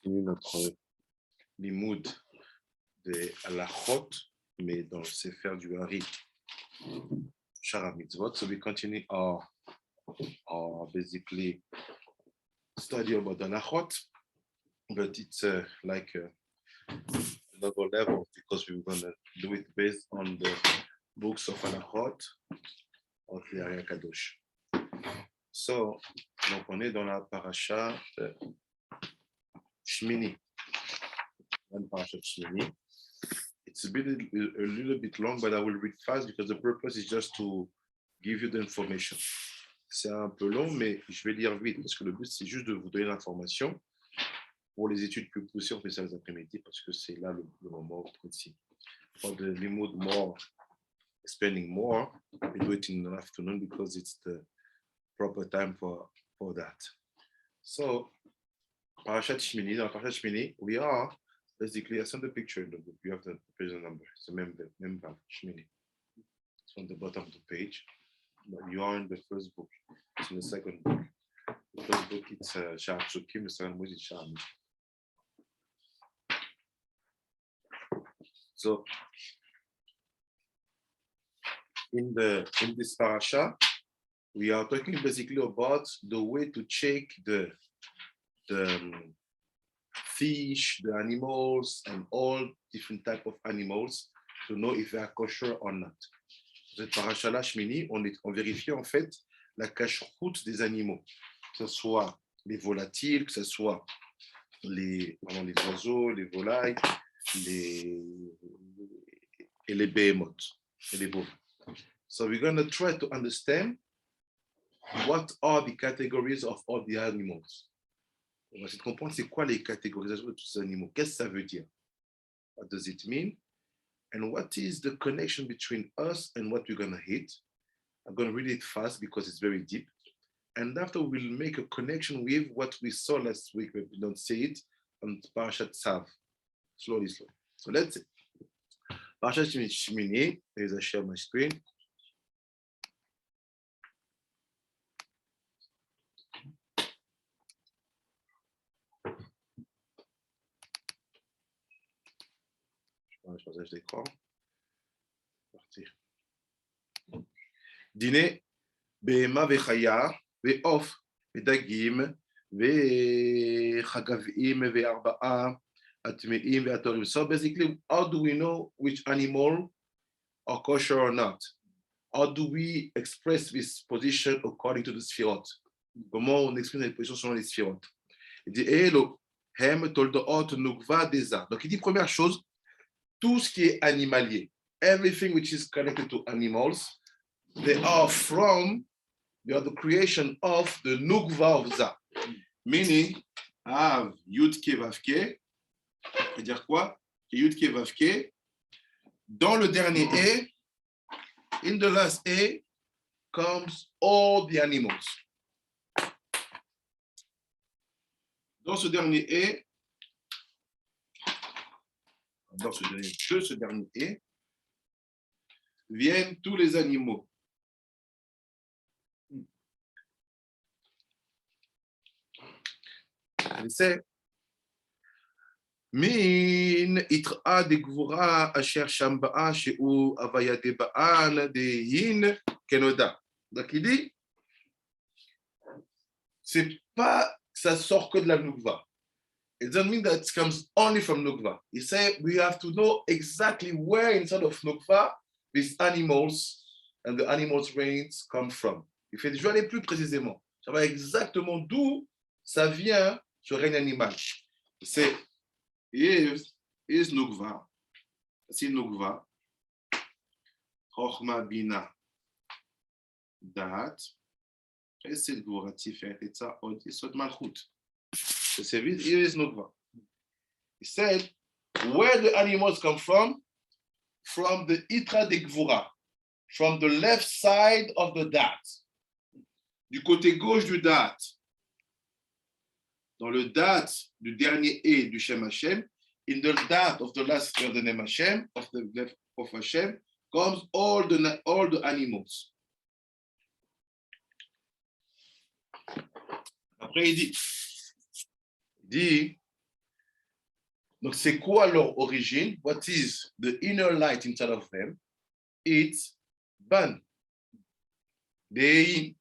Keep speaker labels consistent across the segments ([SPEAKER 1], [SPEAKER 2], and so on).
[SPEAKER 1] continue notre limoud de halachot, mais dans le sefer du Hari, Shaar HaMitsvot. So we continue our basically study about the halachot, but it's like another level because we're going to do it based on the books of halachot of the Ari Kadosh. So, donc on est dans la parasha de Shemini. It's a little bit long, but I will read fast because the purpose is just to give you the information. C'est un peu long, mais je vais lire vite parce que le but, c'est juste de vous donner l'information. Pour les études plus poussées, on fait ça les après-midi parce que c'est là le moment précis. For the limud more, spending more, we do it in the afternoon because it's the proper time for that. So, Parashat Shemini, dans Parashat Shemini, we are basically, I sent the picture in the book. You have the page number. It's the member Shemini. It's on the bottom of the page. But you are in the first book. It's in the second book. The first book, it's Shaar Psukim. The second book is Shaar. So, in this parasha, we are talking basically about the way to check the fish, the animals, and all different types of animals to know if they are kosher or not. Cette paracha-là, Shemini, on vérifie en fait la cache-route des animaux, que ce soit les volatiles, que ce soit les oiseaux, les volailles, et les Beemot, et les bovins. So we're going to try to understand what are the categories of all the animals. On va essayer de comprendre c'est quoi les catégorisations de tous ces animaux. Qu'est-ce que ça veut dire? What does it mean? And what is the connection between us and what we're going to eat? I'm going to read it fast because it's very deep. And after we'll make a connection with what we saw last week, but we don't see it, on Parashat Tsav. Slowly. So let's see. Parashat Shemini, there's a share my screen. Je partage d'écran. Partir. Dîner, Beema vechaya, ve'of, ve'dagim, ve'chagavim, ve'arba'a, atmeim, ve'atorim. So basically, how do we know which animal are kosher or not? How do we express this position according to the sphirot? Comment on exprime les positions selon les sphirot? Il dit, Elo, hem toldoot nukva deza. Donc il dit, première chose, tout ce qui est animalier, everything which is connected to animals, they are the creation of the nukva of za. Meaning, Av, Yud Ke Vav Ke, veut dire quoi? Yud Ke Vav Ke, dans le dernier E, in the last E, comes all the animals. Dans ce dernier E, ce dernier E, viennent tous les animaux. C'est Min itra de gvura asher shambaa sheu avayade ba'an de yin kenoda. Donc il dit, c'est pas ça sort que de la nukva. It doesn't mean that it comes only from nukva. He said we have to know exactly where inside of nukva these animals and the animals' reigns come from. Il fait, je vais aller plus précisément. Ça va exactement d'où ça vient ce règne animal. C'est is nukva. C'est nukva. Chochma bina dat. Chesed gvura tiferet etza od yesod malchut. Here is nukva. He said, where the animals come from the itra de gvura, from the left side of the dat, du côté gauche du dat, dans le dat du dernier E du Shem Hashem, in the dat of the last of the name Hashem, of the left of Hashem, comes all the animals. Après il dit Donc, c'est quoi leur origine? What is the inner light inside of them? It's ban. C'est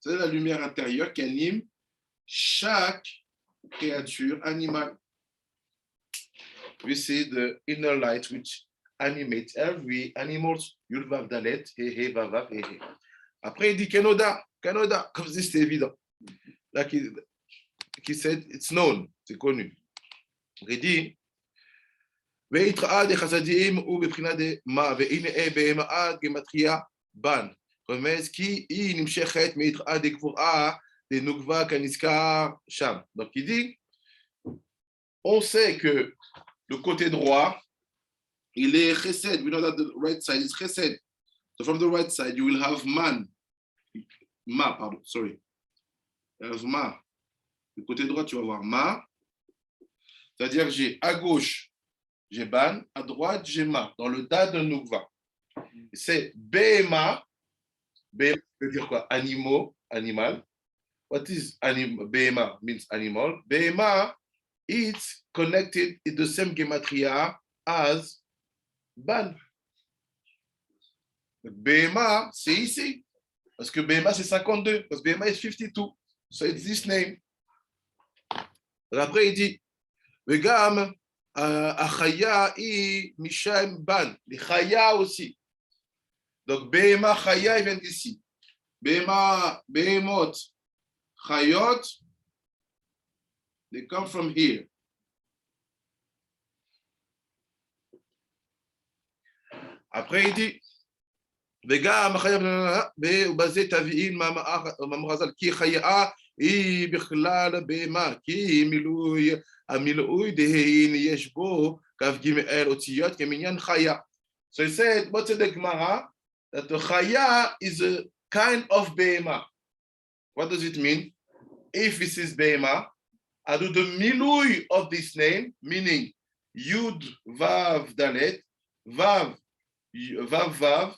[SPEAKER 1] la lumière intérieure qui anime chaque créature animale. We see the inner light which animates every animal. Yulvav dalet, he he vavav he he. Après, il dit Kenoda, comme si c'était évident. Là, qui said, it's known, c'est connu. Il dit, Veitra de chasadim ou beprina de ma, veine e be'emaad gematria ban. Remez qui nimshechet meitra de gvura de nukva kaniska sham. Donc, il dit, on sait que le côté droit, il est chesed. We know that the right side is chesed. So from the right side, you will have sorry. There's ma. Du côté droit, tu vas avoir ma. C'est-à-dire, j'ai à gauche, j'ai ban, à droite, j'ai ma. Dans le dad de Nukva. C'est Beema. Beema veut dire quoi? Animal. What is Beema means animal. Beema, it's connected in the same gematria as ban. Beema, c'est ici. Parce que Beema, c'est 52. Parce que Beema is 52. So it's this name. Après, il dit, Vegam, Achaya i Mishaim ban. Les Chaya aussi. Donc, Beema, Chaya, ils viennent d'ici. Beemot, Chayot, they come from here. Après, il dit, וגם החיה ובזה תביאין ממרזל כי חיה היא בכלל בהמה כי המילוי דהין יש בו כ"ג אותיות כמניין חיה. So he said, what's the Gemara? That the chaya is a kind of behema. What does it mean? If this is behema, I do the milui of this name, meaning Yud Vav Dalet, Vav Vav,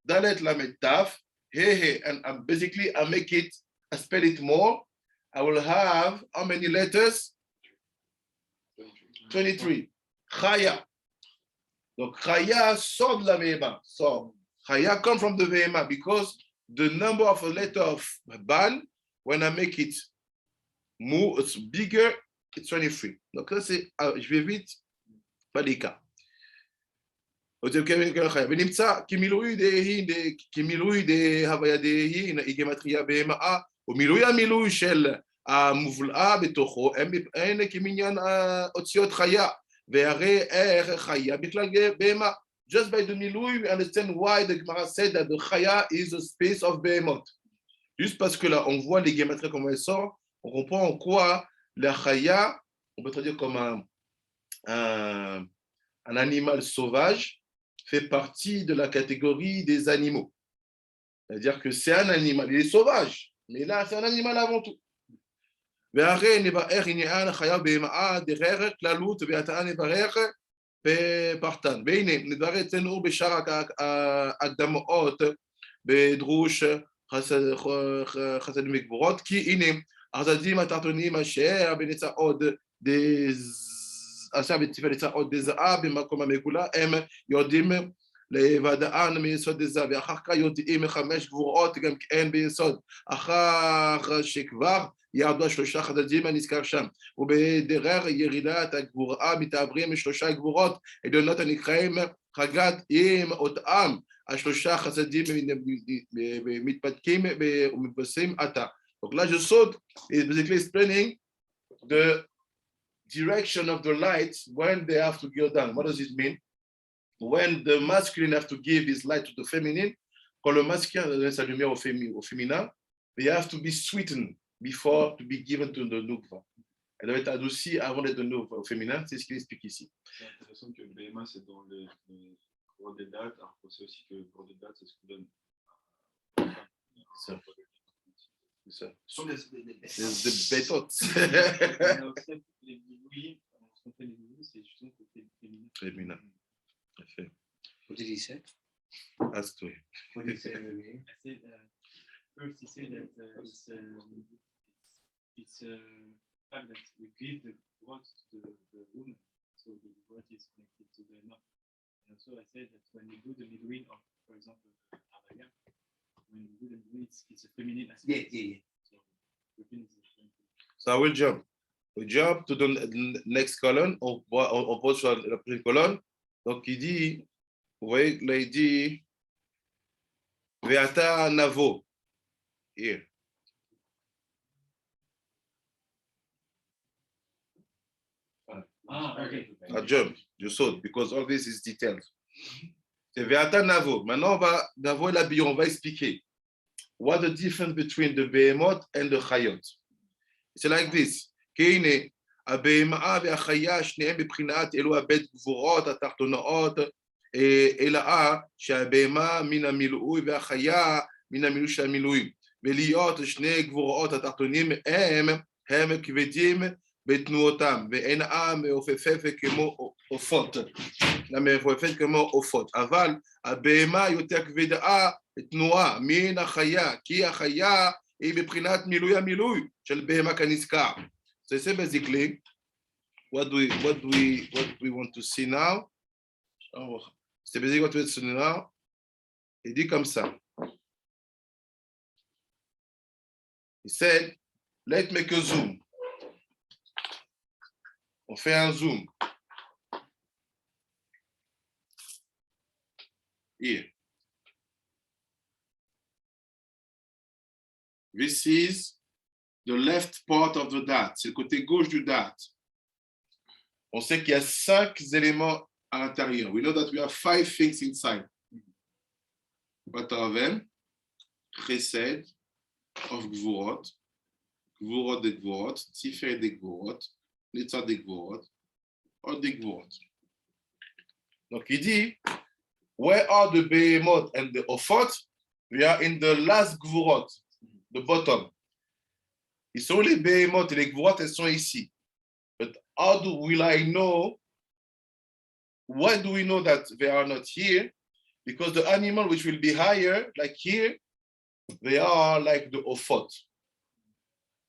[SPEAKER 1] Dalet Lamed Taf, He, and basically I make it, I spell it more. I will have how many letters? 23. Chaya. Donc Chaya sort de la Vehema. So Chaya come from the Vehema because the number of a letter of Ban, when I make it more, it's bigger, it's 23. Donc là c'est, je vais vite, pas les cas. ונמצא כמילוי דהוויה דהי גימטריה בהמאה ומילוי המילוי של המובלעה בתוכו הם כמניין אותיות חיה והרי איך חיה בכלל בהמה. Just by the milui we understand why the Gemara said that the chaya is a space of Beemot. Juste parce que là on voit les gématries comment elles sortent, on comprend en quoi la chaya, on peut traduire comme un animal sauvage, fait partie de la catégorie des animaux. C'est-à-dire que c'est un animal, il est sauvage, mais là, c'est un animal avant tout. והנה, נדבר אצלנו בשאר הקדמות, בדרוש חסדים וגבורות, כי הנה, החסדים התחתונים אשר בנצעות עכשיו בצפת דזעה במקום המגולה, הם יודעים לוודאן מיסוד דזעה, ואחר כך יודעים 5 גבורות גם כן ביסוד, אחר שכבר ירדו 3 חסדים הנזכר שם, ובדרך ירידת הגבורה מתעברים 3 גבורות עליונות הנקראים חגת עם אותם 3 חסדים מתפתקים ומתבססים עתה. Donc là, je saute, is basically explaining the direction of the light when they have to go down. What does it mean? When the masculine have to give his light to the feminine, quand le masculin donne sa lumière au féminin, they have to be sweetened before to be given to the nukva. Elle doit être adoucie avant d'être donnée au féminin, c'est ce qu'il explique ici.
[SPEAKER 2] C'est intéressant que le BMA c'est dans le cours des dates, alors qu'on sait aussi que le cours des dates c'est ce qu'on donne.
[SPEAKER 1] Ça. C'est ça. Ce sont des bétotes.
[SPEAKER 2] Les bouillies, ce qu'on fait les bouillies, c'est justement côté féminin.
[SPEAKER 1] Féminin. Parfait.
[SPEAKER 3] What did he say?
[SPEAKER 1] Ask me.
[SPEAKER 3] What did he say?
[SPEAKER 2] I said, first he said that it's a fact that we give the words to the woman. So the word is connected to the north. And also I said that when we do the midway of, for example, Avaya, when we do the midway, it's a feminine aspect. So within is the feminine.
[SPEAKER 1] So I will jump. We jump to the next column. On pose sur la prochaine colonne. Donc il dit, vous voyez, là il dit, Veata Navo. Here.
[SPEAKER 2] Okay.
[SPEAKER 1] I jump, you saute, because all this is detailed. C'est Veata Navo. Maintenant, Navo et l'habillon, on va expliquer. What the difference between the Beemot and the Chayot? It's like this. Kine, הבהמה והחיה, שניהם בבחינת אלו הבית גבורות, התחתונאות, אלאה שהבהמה מן המילוי והחיה מן המילוי של המילואים. ולהיות שני גבורות התחתונים הם כבדים בתנועותם, ואינם מעופפת כמו עופות. מעופפת כמו עופות. אבל הבהמה יותר כבדה בתנועה מן החיה, כי החיה היא בבחינת מילוי המילוי של בהמה כנזכר. So it's basically what we want to see now. C'est basically what we want to see now. Il dit comme ça. He said, let's make a zoom. On fait un zoom. Here. This is the left part of the date, c'est le côté gauche du date. On sait qu'il y a 5 éléments à l'intérieur. We know that we have 5 things inside. What are them? Chesed of Gvurot, Gvurot de Gvurot, Tiferet de Gvurot, Netzah de Gvurot, or de Gvurot. Donc il dit, where are the Beemot and the Ofot? We are in the last Gvurot, the bottom. Ils sont les Beemot et les Gvurot, elles sont ici. But how will I know? Why do we know that they are not here? Because the animal which will be higher, like here, they are like the Ofot,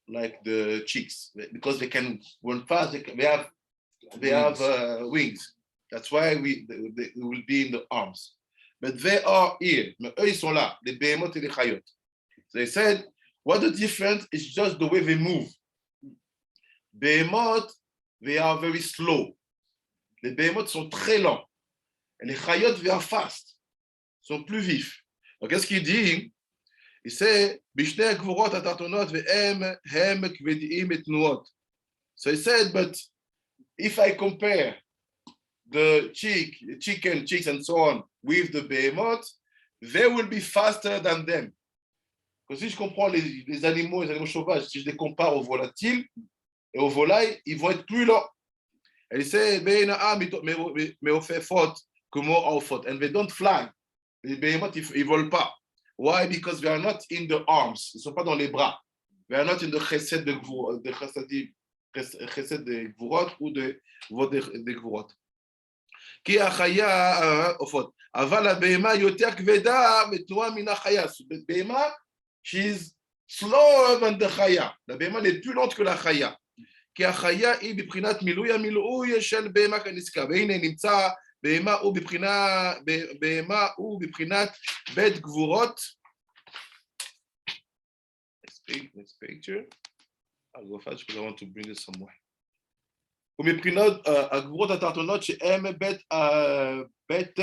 [SPEAKER 1] like the chicks, because they can run fast. They have wings. That's why they will be in the arms. But they are here. Mais eux, ils sont là, les Beemot et les Chayot. So they said, what the difference is just the way they move. Beemot, they are very slow. Les Beemot sont très lents. Et les Chayot, they are fast. Sont plus vifs. Donc, qu'est-ce qu'il dit? Il sait, Bishne Gvurot atartonot ve'em hem kvedim et nuot. So he said, but if I compare the chicken, chicks, and so on with the Beemot, they will be faster than them. Si je comprends les animaux sauvages, si je les compare aux volatiles et aux volailles, ils vont être plus lents. Et il sait, mais on fait faute comme on faute. And they don't fly. Les Beemot, ils ne volent pas. Why? Because they are not in the arms. Ils ne sont pas dans les bras. They are not in the chesed de Gvurot ou de Gvurot. כי החיה, עופות. אבל הבהמה יותר כבדה בתנועה מן החיה. בהמה, she's slower than the חיה. הבהמה est plus lente que la חיה. כי החיה היא בבחינת מילוי המילוי של בהמה כנזכר. והנה נמצא בהמה הוא בבחינת בית גבורות. Next picture. I'll go fast because I want to bring this somewhere. ומבחינת הגבורות התחתונות שהם בית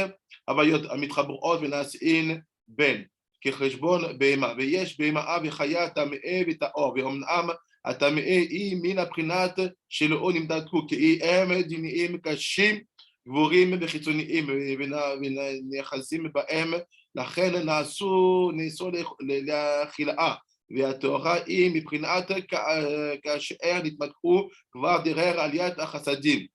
[SPEAKER 1] הוויות המתחברות ונעשין בין כחשבון בהמה, ויש בהמה וחיה טמאה וטהור, ואומנם הטמאה היא מן הבחינת שלא נמדדו, כי הם דיניים קשים גבורים וחיצוניים ונאחזים בהם, לכן נעשו לאכילה. והתורה היא מבחינת כאשר נתמתחו כבר דרר עליית החסדים.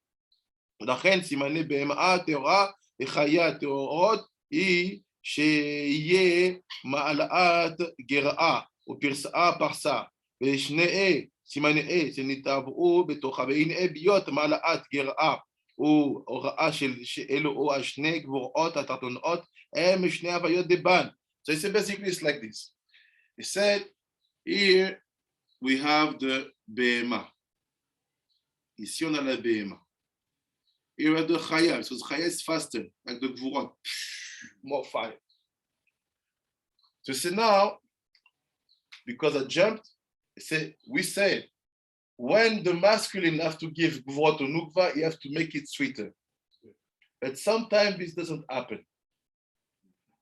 [SPEAKER 1] ולכן סימני בהמה טהורה וחיה טהורות היא שיהיה מעלת גרעה ופרסה פרסה, ושני סימני שנתעברו בתוכה, והנה ביות מעלת גרעה והוראה שאלו השני גבורות התחתונות הם שני הוויות דבן. So it's basically like this. He said, here we have the Beema. Ici on a la Beema. You have the chaya, so the chaya is faster, like the gvurot, more fire. So see now, because I jumped, we say, when the masculine have to give gvurot to nukva, he has to make it sweeter. But sometimes this doesn't happen.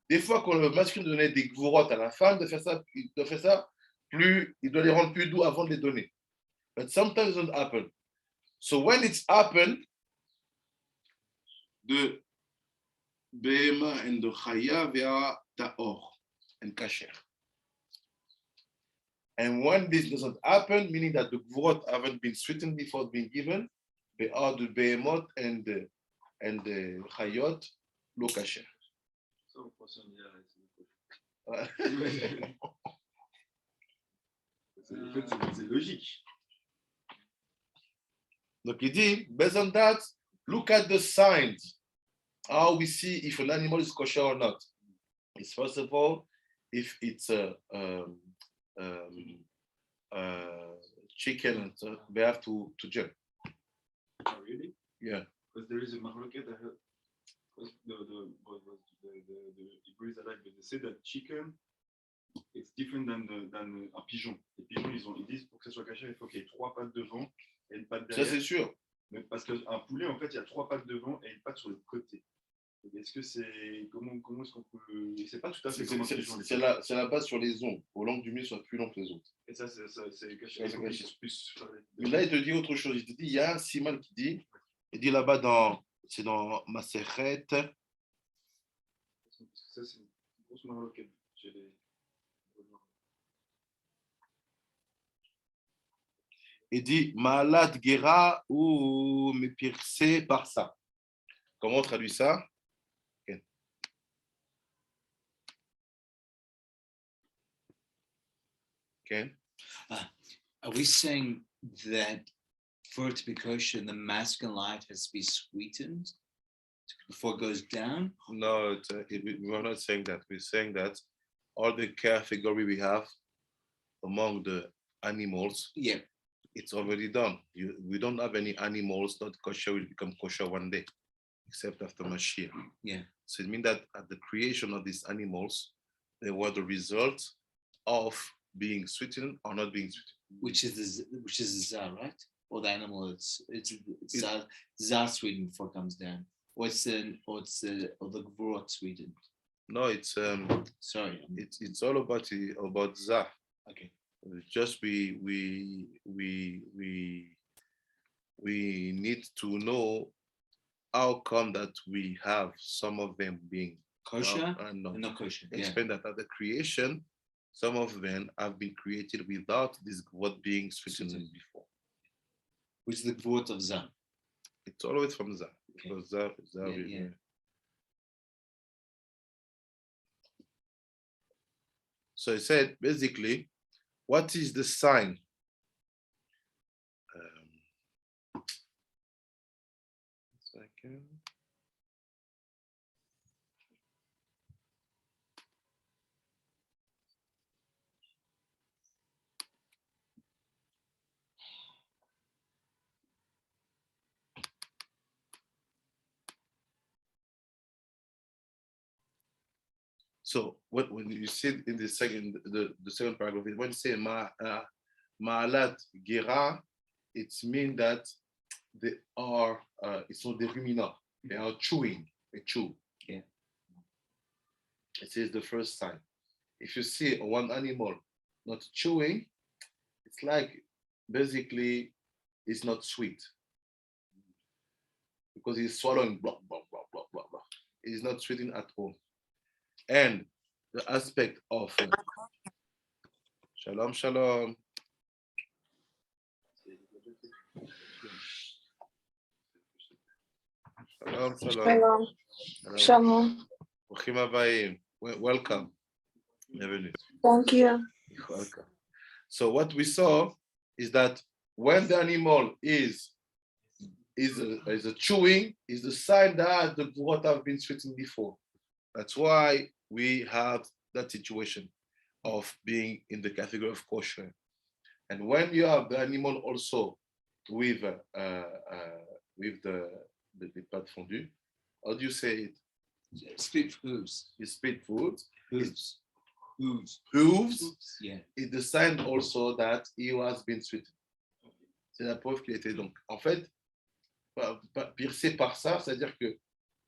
[SPEAKER 1] Des fois, quand le masculin donnait des gvurot à la femme, il doit faire ça plus, il doit les rendre plus doux avant de les donner. But sometimes it doesn't happen. So when it's happened, the Beemot and the Chaya, they are Taor and Kasher. And when this doesn't happen, meaning that the Gvurot haven't been sweetened before being given, they are the Beemot and the Chayot, lo Kasher.
[SPEAKER 3] C'est logique.
[SPEAKER 1] Donc il dit, based on that, look at the signs. How we see if an animal is kosher or not. It's first of all, if it's a chicken, they have to jump.
[SPEAKER 3] Oh, really?
[SPEAKER 1] Yeah.
[SPEAKER 3] Because there is a mahloket. I heard the Hebrews are like, they say that chicken, it's different than un pigeon. Les pigeons, ils disent pour que ça soit caché, il faut qu'il y ait 3 pattes devant et une patte derrière.
[SPEAKER 1] Ça c'est sûr.
[SPEAKER 3] Mais parce qu'un poulet, en fait, il y a 3 pattes devant et une patte sur le côté. Est-ce que c'est comment est-ce qu'on peut, c'est pas tout à fait comme un pigeon.
[SPEAKER 1] C'est la base sur les ongles. Aux langues du milieu soit plus long que les autres.
[SPEAKER 3] Et ça c'est caché. Plus.
[SPEAKER 1] Mais là il te dit autre chose. Il te dit il y a un siman qui dit, il dit là-bas c'est dans Masechet.
[SPEAKER 3] Ça c'est une grosse marocaine.
[SPEAKER 1] Il dit Ma'alat Gera ou me piercé par ça. Comment on traduit ça? Okay. Okay.
[SPEAKER 4] Are we saying that for it to be kosher, the masculine life has to be sweetened before it goes down?
[SPEAKER 1] No, we're not saying that. We're saying that all the category we have among the animals,
[SPEAKER 4] yeah,
[SPEAKER 1] it's already done. We don't have any animals not kosher will become kosher one day, except after Mashiach.
[SPEAKER 4] Yeah.
[SPEAKER 1] So it means that at the creation of these animals, they were the result of being sweetened or not being sweetened.
[SPEAKER 4] Which is the zah, right? Or the animal, it's zah sweetened before it comes down. Or the gvurot sweetened.
[SPEAKER 1] No, it's
[SPEAKER 4] sorry.
[SPEAKER 1] It's all about zah.
[SPEAKER 4] Okay.
[SPEAKER 1] Just we need to know how come that we have some of them being
[SPEAKER 4] kosher
[SPEAKER 1] and
[SPEAKER 4] not kosher.
[SPEAKER 1] Explain that at the creation, some of them have been created without this gvurot being sweetened before.
[SPEAKER 4] Which is the gvurot of zah.
[SPEAKER 1] It's always from zah.
[SPEAKER 4] Okay.
[SPEAKER 1] Because zah
[SPEAKER 4] yeah.
[SPEAKER 1] So he said, basically, what is the sign? Second. So when you see in the second paragraph, when you say ma'alat gera, it means that they are it's not the ruminant, they are chewing, they chew.
[SPEAKER 4] Yeah.
[SPEAKER 1] It is the first sign. If you see one animal not chewing, it's like basically it's not sweet because he's swallowing blah blah blah blah blah blah. It's not sweeting at all. And the aspect of shalom, shalom. Shalom, shalom.
[SPEAKER 5] Shalom.
[SPEAKER 1] Welcome. Bienvenue.
[SPEAKER 5] Thank you.
[SPEAKER 1] You're welcome. So what we saw is that when the animal is a chewing, is the sign that the gvurot have been sweetened before. That's why we have that situation of being in the category of kosher. And when you have the animal also with the des pâtes fondues. How do you say it?
[SPEAKER 4] Split hooves.
[SPEAKER 1] He split food.
[SPEAKER 4] Hooves.
[SPEAKER 1] Hooves.
[SPEAKER 4] Yeah.
[SPEAKER 1] Is the sign also that he was been sweetened. C'est la preuve qu'il était donc. En fait, piercé par ça, c'est-à-dire que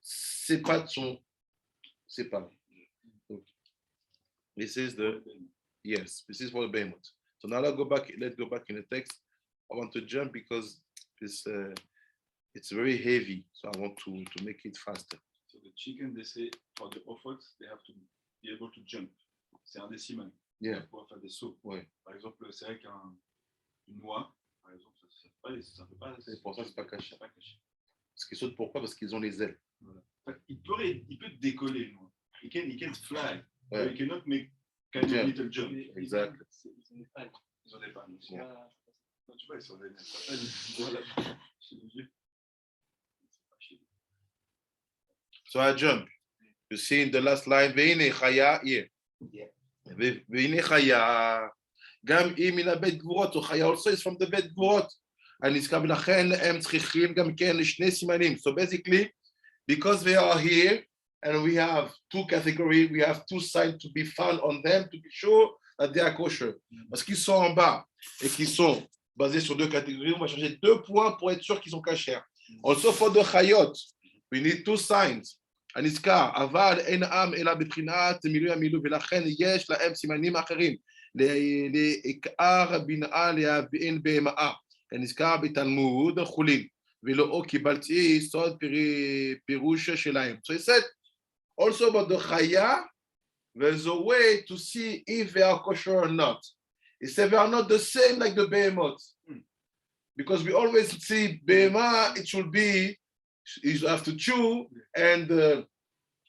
[SPEAKER 1] ces pâtes sont séparées. Donc, this is the this is for the Beemot. So now let's go back in the text. I want to jump because it's very heavy, so I want to make it faster.
[SPEAKER 3] So the chicken, they say, for the Ofot, they have to be able to jump. C'est un décimal.
[SPEAKER 1] Yeah.
[SPEAKER 3] Pour pouvoir faire des sauts.
[SPEAKER 1] Ouais.
[SPEAKER 3] Par exemple, c'est vrai qu'une noix, par exemple, ça ne peut pas.
[SPEAKER 1] C'est pour ça que c'est pas caché.
[SPEAKER 3] C'est pas caché.
[SPEAKER 1] Parce qu'ils sautent pourquoi? Parce qu'ils ont les ailes.
[SPEAKER 3] Voilà. Enfin, il peut décoller, une noix. He can fly.
[SPEAKER 1] Ouais.
[SPEAKER 3] But he cannot make kind of
[SPEAKER 1] Yeah.
[SPEAKER 3] little jump.
[SPEAKER 1] Exact.
[SPEAKER 2] Ils ont des pales.
[SPEAKER 3] Ils ont des pannes.
[SPEAKER 2] C'est pas-
[SPEAKER 3] Non, tu vois, ils sont des Voilà. Chez les vieux. C'est pas chez nous.
[SPEAKER 1] So I jump. You see in the last line, Veine chaya here.
[SPEAKER 4] Yeah.
[SPEAKER 1] Veine chaya. Gam im in הבית גבורות, או חיה also is from the בית גבורות. הנזכר ולכן הם צריכים גם כן לשני סימנים. So basically, because they are here, and we have two categories, we have two signs to be found on them to be sure that they are kosher. Parce qu'ils sont en bas et qu'ils sont basés sur deux catégories, on va chercher 2 points pour être sûr qu'ils sont cachers. Also for the chayot, we need 2 signs. הנזכר, אבל אין עם אלא בבחינת מילוי המילוי, ולכן יש להם סימנים אחרים. לעיקר בנאה להבין בהמאה. הנזכר בתלמוד חולין, ולא קיבלתי סוד פירוש שלהם. So he said, also about the chaya, there's a way to see if they are kosher or not. He said they are not the same like the Beemot. Because we always see Beemah, it should be, you have to chew, and the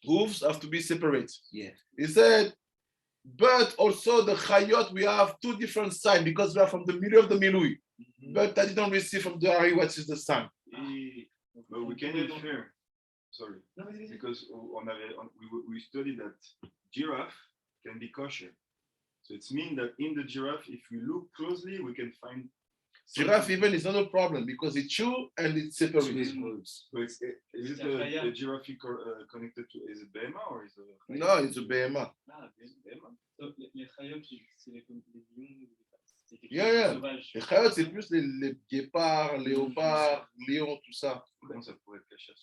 [SPEAKER 1] hooves have to be separate.
[SPEAKER 4] Yeah.
[SPEAKER 1] He said, but also the chayot, we have 2 different signs because we are from the middle of the milui. But I didn't receive from the Ari what is the sign.
[SPEAKER 3] But we can infer, sorry, because we studied that giraffe can be kosher. So it means that in the giraffe, if we look closely, we can find
[SPEAKER 1] Giraffe even is not a problem because it chew and it's separate.
[SPEAKER 3] So is it the giraffe connected to, is it Beemah or is it?
[SPEAKER 1] No, it's a Beemah.
[SPEAKER 2] Ah, Beemah. Donc, les chayotes, c'est les lions, c'est quelque
[SPEAKER 1] Yeah,
[SPEAKER 2] chose de
[SPEAKER 1] yeah.
[SPEAKER 2] sauvage.
[SPEAKER 1] Les chayotes, c'est plus les guépards, léopards, lions, tout ça.
[SPEAKER 3] Comment ça pourrait être caché?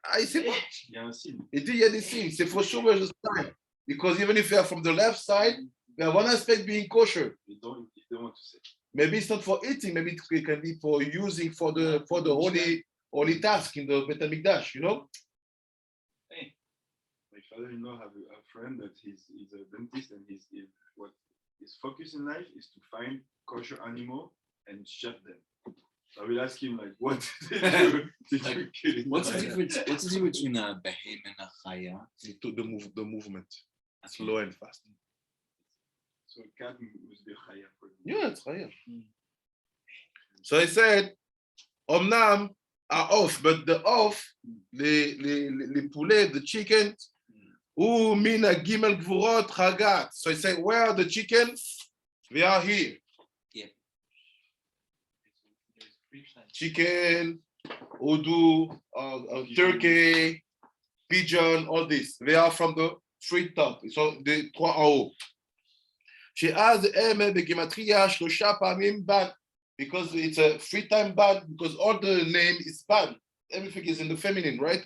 [SPEAKER 1] Ah, il sait pas.
[SPEAKER 3] Il y a un signe.
[SPEAKER 1] Il dit il y a des signes. C'est for sure where's the sign. Because even if you are from the left side, we have one aspect being kosher.
[SPEAKER 3] Ils don't want to say.
[SPEAKER 1] Maybe it's not for eating. Maybe it can be for using for the holy task in the Bet HaMikdash. You know.
[SPEAKER 3] My father-in-law have a friend that he's a dentist, and what his focus in life is to find kosher animal and shut them. So I will ask him like, what did you kill it?
[SPEAKER 4] What's the difference? What's the difference between a behemoth and a chaya?
[SPEAKER 1] The movement, slow and fast.
[SPEAKER 3] So a cat must be chaya for him.
[SPEAKER 1] Yeah, it's chaya. So he said, Omnam are off, but the off, les poulets, the chicken, mina gimel gvurot chagat. So he said, where are the chickens? They are here.
[SPEAKER 4] Yeah.
[SPEAKER 1] Chicken, Udu, turkey, pigeon, all this. They are from the treetop. So the 3 en haut. שאז הם בגימטריה 3 פעמים ban, because it's a 3-time ban, because all the name is ban. Everything is in the feminine, right?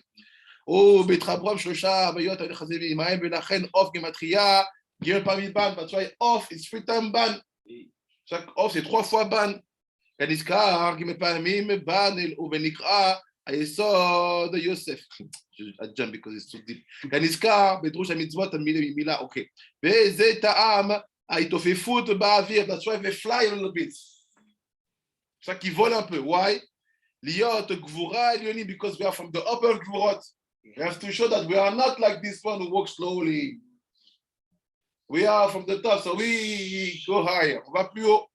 [SPEAKER 1] ובהתחברם 3 הוויות על יחסים ועמהם, ולכן אוף גימטריה, ג' פעמים ban, that's why off is 3-time ban. chaque off c'est 3 fois ban. כנזכר ג' פעמים ban, ונקרא היסוד יוסף. I jump because it's too deep. כנזכר בדרוש המצוות המילה, אוקיי. וזה טעם ההתעופפות באוויר, that's why they fly a little bit. ça qui vole un peu. Why? להיות גבורה עליונים, because we are from the upper גבורות. We have to show that we are not like this one who walks slowly. We are from the top, so we go higher. On va plus haut.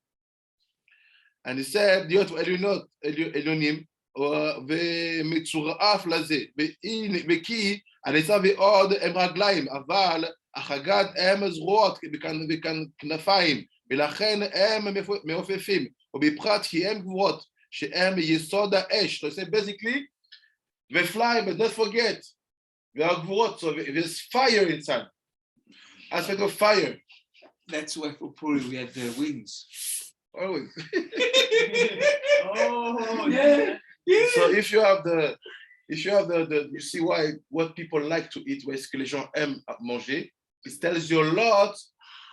[SPEAKER 1] And he said, להיות עליונים, ומצורף לזה, וכי הניצב ועוד הם רגליים, אבל החגת הם זרועות וכנפיים, ולכן הם מעופפים, ובפרט כי הם גבורות, שהם יסוד האש. So basically, They fly, but don't forget, they are gvurot, so there's fire inside. Aspect of fire.
[SPEAKER 4] That's why for Purim we had the wings.
[SPEAKER 1] Always.
[SPEAKER 2] Oh,
[SPEAKER 4] Yeah.
[SPEAKER 1] So if you have the you see why what people like to eat, où est-ce que les gens aiment manger, it tells you a lot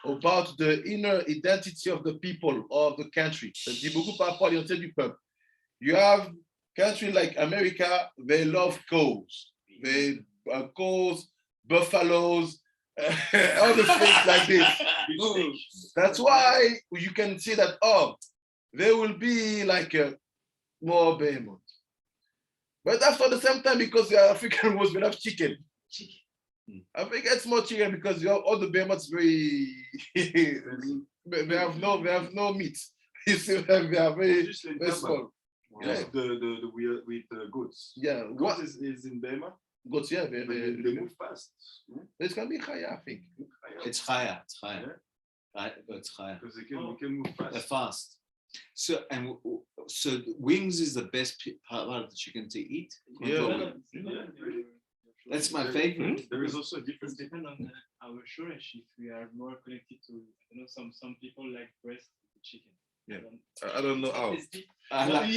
[SPEAKER 1] about the inner identity of the people of the country. Ça dit beaucoup par rapport à l'identité du peuple. You have countries like America, they love cows. They cows, buffaloes, all the things like this. That's why you can see that, there will be like more behemoth. But after the same time, because the African was, we have chicken. Africa it's more chicken because you have all the behemoths very they have no meat. You see, they are very small.
[SPEAKER 3] Yeah. With goats.
[SPEAKER 1] Yeah,
[SPEAKER 3] Goats is in Beemot.
[SPEAKER 1] goats, yeah,
[SPEAKER 3] They move fast.
[SPEAKER 1] it's gonna be higher, I think.
[SPEAKER 4] It's Chaya. It's Chaya. Right, it's Chaya.
[SPEAKER 3] Because they can move fast.
[SPEAKER 4] They're fast. So wings is the best part of the chicken to eat.
[SPEAKER 1] Yeah.
[SPEAKER 4] That's my favorite.
[SPEAKER 3] There is also a difference.
[SPEAKER 2] It depends on our shorish. If we are more connected to, some people like breast chicken.
[SPEAKER 1] Yeah. I don't know how.
[SPEAKER 4] I like,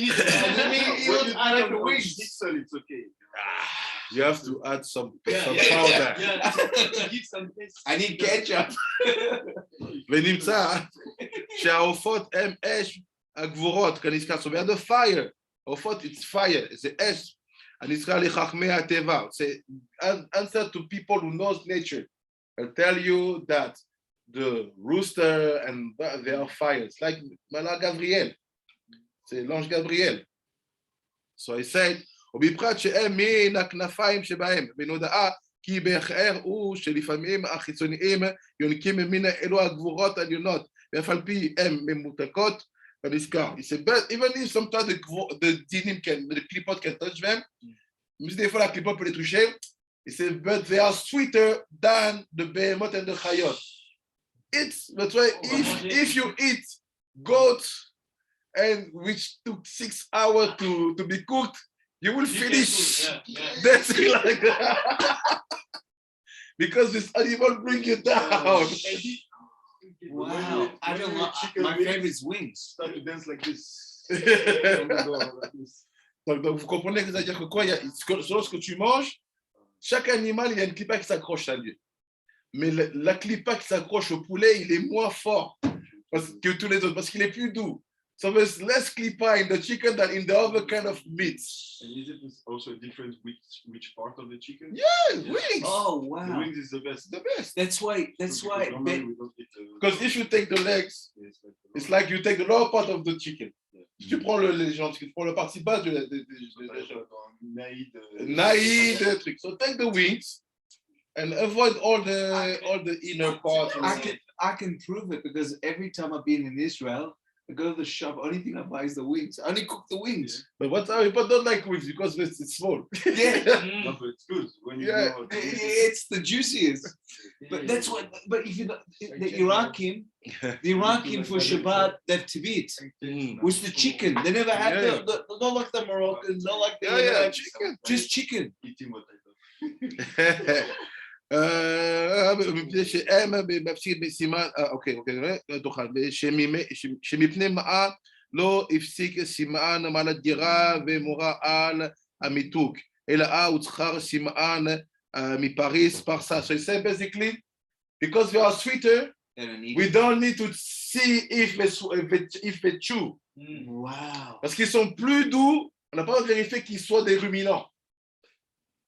[SPEAKER 3] I
[SPEAKER 4] like the wings.
[SPEAKER 3] It's okay.
[SPEAKER 1] You have to add some
[SPEAKER 2] Yeah.
[SPEAKER 1] powder.
[SPEAKER 2] Give some taste.
[SPEAKER 4] I need ketchup.
[SPEAKER 1] ונמצא שהעופות הם אש הגבורות, כנזכר, so we have the fire. עופות, it's fire, זה אש. הנזכר לחכמי הטבע. It's an answer to people who knows nature. I'll tell you that the rooster and they are fire. It's like Malach Gabriel. C'est l'ange Gabriel. So I said, ובפרט שהם מן הכנפיים שבהם, בנודעה כי בהכער הוא שלפעמים החיצוניים יונקים מן אלו הגבורות העליונות, ואף על פי הם ממותקות בנזכר. Even if sometimes the dinim the clipot can touch them, mais des fois la clipot peut les toucher, but they are sweeter than the behemoth and the chayot. That's why if you eat goat and which took 6 hours to be cooked, you will finish dancing like that. Because this animal bring you down.
[SPEAKER 4] Wow. I don't know. My favorite is wings.
[SPEAKER 3] Start to dance like this.
[SPEAKER 1] Donc, vous comprenez que ça veut dire que quoi, selon ce que tu manges, chaque animal, il y a une clipa qui s'accroche à lui. Mais la clipa qui s'accroche au poulet, il est moins fort que tous les autres, parce qu'il est plus doux. So there's less clipa in the chicken than in the other kind of meats.
[SPEAKER 3] And is it also different which part of the chicken?
[SPEAKER 1] Yeah, wings.
[SPEAKER 4] Oh
[SPEAKER 3] The
[SPEAKER 4] wow.
[SPEAKER 3] wings is the best.
[SPEAKER 1] The best.
[SPEAKER 4] That's why.
[SPEAKER 3] Normally we don't eat,
[SPEAKER 1] Because if you take the legs, it's like you take the lower part of the chicken. Si tu prends les gens, tu prends la partie basse de naïd, truc. So take the wings and avoid all the inner parts.
[SPEAKER 4] I can prove it because every time I've been in Israel, I go to the shop. Only thing I buy is the wings. I only cook the wings.
[SPEAKER 1] But what people don't like wings because it's small.
[SPEAKER 4] Yeah.
[SPEAKER 3] No, but it's good when you
[SPEAKER 1] Yeah.
[SPEAKER 3] know how to eat it.
[SPEAKER 4] It's the juiciest. But that's what. But if you the Irakim for Shabbat they have tibit, was the chicken. They never had the not like the Moroccans, not like the Iranians,
[SPEAKER 1] chicken.
[SPEAKER 4] just chicken.
[SPEAKER 3] Eating what I love.
[SPEAKER 1] שמפני מעה לא הפסיק סימאן מעלת גירה ומורה על המיתוק, אלא הוא צריכה סימאן מפריס פרסה. So he said basically, because we are sweeter, we don't need to see if they chew.
[SPEAKER 4] Wow.
[SPEAKER 1] Parce qu'ils sont plus doux, on n'a pas vérifié qu'ils soient des ruminants.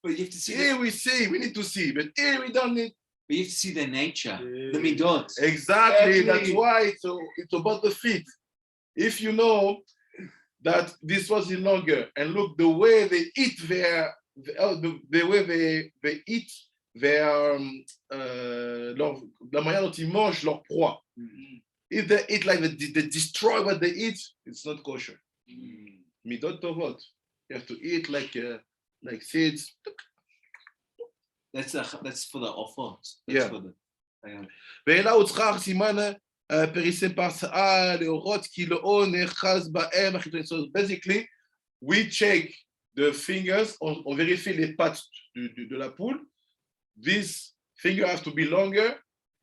[SPEAKER 4] But you have to see.
[SPEAKER 1] Here we see, we need to see, but here we don't need.
[SPEAKER 4] But you have to see their nature, the midot.
[SPEAKER 1] Exactly, that's why it's about the feet. If you know that this was in longer, and look the way they eat the way they eat their la manière dont ils mangent leur proie. If they eat like they destroy what they eat, it's not kosher. Midot tovot. You have to eat like seeds.
[SPEAKER 4] That's for the Ofot.
[SPEAKER 1] Yeah.
[SPEAKER 4] For the,
[SPEAKER 1] ואלה הוא צריכה סימן פריסם פרסאה להורות כי לא נאחז בהם החיתונים. So basically, we check the fingers, on vérifie les pattes de la poule. This finger has to be longer.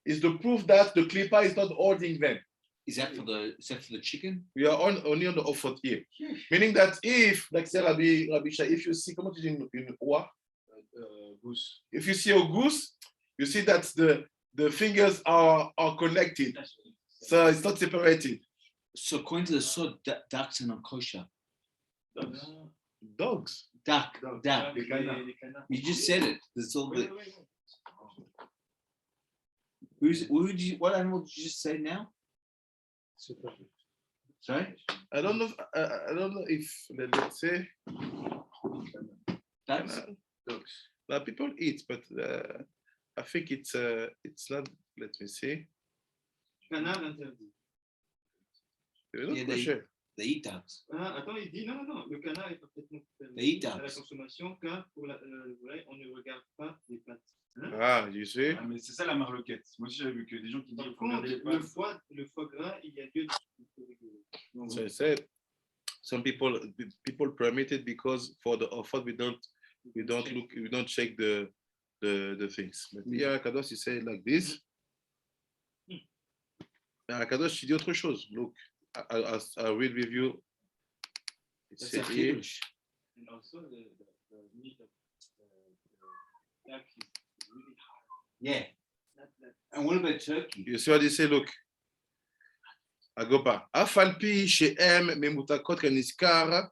[SPEAKER 1] Is the proof that the klippa is not holding them.
[SPEAKER 4] Is that for the chicken?
[SPEAKER 1] We are only on the Ofot here. Meaning that if, like say Rabbi Shai, if you see, comment tu dis une oie?
[SPEAKER 3] Goose.
[SPEAKER 1] If you see a goose, you see that the fingers are connected. So it's not separated.
[SPEAKER 4] So according to the sword, ducks are not kosher.
[SPEAKER 1] Dogs.
[SPEAKER 4] Duck.
[SPEAKER 2] Les canards.
[SPEAKER 4] You just said it. There's all the. What animal did you just say now? Sorry?
[SPEAKER 1] I don't know if let's say
[SPEAKER 4] Ducks?
[SPEAKER 1] dogs. Now people eat, but I think it's not. Let me see.
[SPEAKER 2] Canard interdit.
[SPEAKER 4] Yeah, they eat ducks.
[SPEAKER 2] Ah, attends, il dit non, le canard est parfaitement
[SPEAKER 4] They
[SPEAKER 2] permis
[SPEAKER 4] eat
[SPEAKER 2] à la
[SPEAKER 4] ducks.
[SPEAKER 2] consommation car pour la volaille, on ne regarde pas les pattes. Hein?
[SPEAKER 1] Ah, you see?
[SPEAKER 3] Ah, mais c'est ça la marloquette. Moi aussi j'avais vu que des gens qui disent
[SPEAKER 2] Par
[SPEAKER 3] qu'il faut regarder
[SPEAKER 2] contre,
[SPEAKER 3] les pattes.
[SPEAKER 2] le foie gras, il y a lieu de rigoler.
[SPEAKER 1] So I said some people permit it because for the Ofot we don't check the things. But here Kadosh he said like this. And Kadosh il dit autre chose. Look, I will review.
[SPEAKER 4] That's a
[SPEAKER 1] here.
[SPEAKER 4] chiddush.
[SPEAKER 2] And also the meat of the duck is really hard.
[SPEAKER 4] Yeah.
[SPEAKER 2] That
[SPEAKER 4] And what about turkey?
[SPEAKER 1] You see what he say? Look. Agopa. Afalpi she'em memutakot kaniskar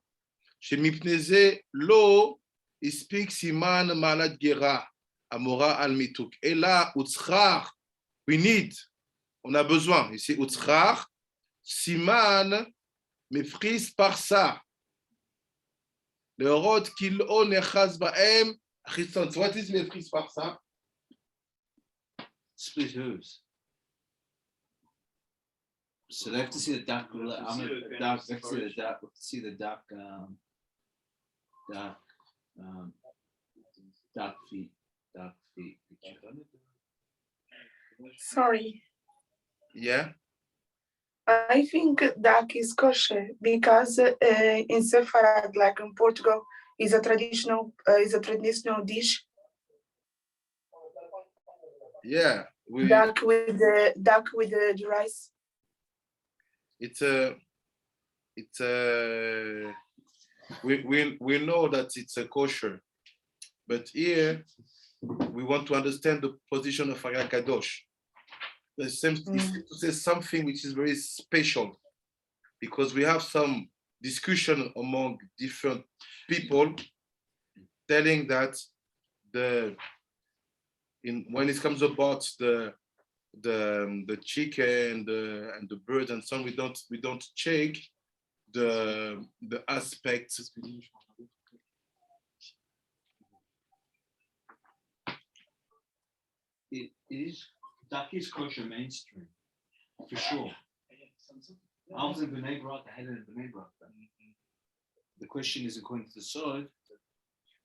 [SPEAKER 1] shemipneze lo ispik siman malad gera amora al mituk. Et là, utzchar, we need, on a besoin. Ici, utzchar, siman mepris par ça. Le rod qu'il o nechaz baem. What is mepris par ça?
[SPEAKER 4] Split hooves. So they have to see the duck. I'm a duck. They have to see the duck. See the duck. Duck feet. Duck feet.
[SPEAKER 5] Sorry.
[SPEAKER 1] Yeah.
[SPEAKER 5] I think duck is kosher because in Sepharad, like in Portugal, is a traditional dish.
[SPEAKER 1] Yeah.
[SPEAKER 5] Duck with the rice.
[SPEAKER 1] We know that it's a kosher, but here we want to understand the position of Hara Kadosh. It seems to say something which is very special because we have some discussion among different people telling that when it comes about the chicken and the bird and so on, we don't check the aspects.
[SPEAKER 4] It is duck is kosher mainstream for sure. I was in Bnei Brak. I had it in Bnei Brak. The question is according to the sword,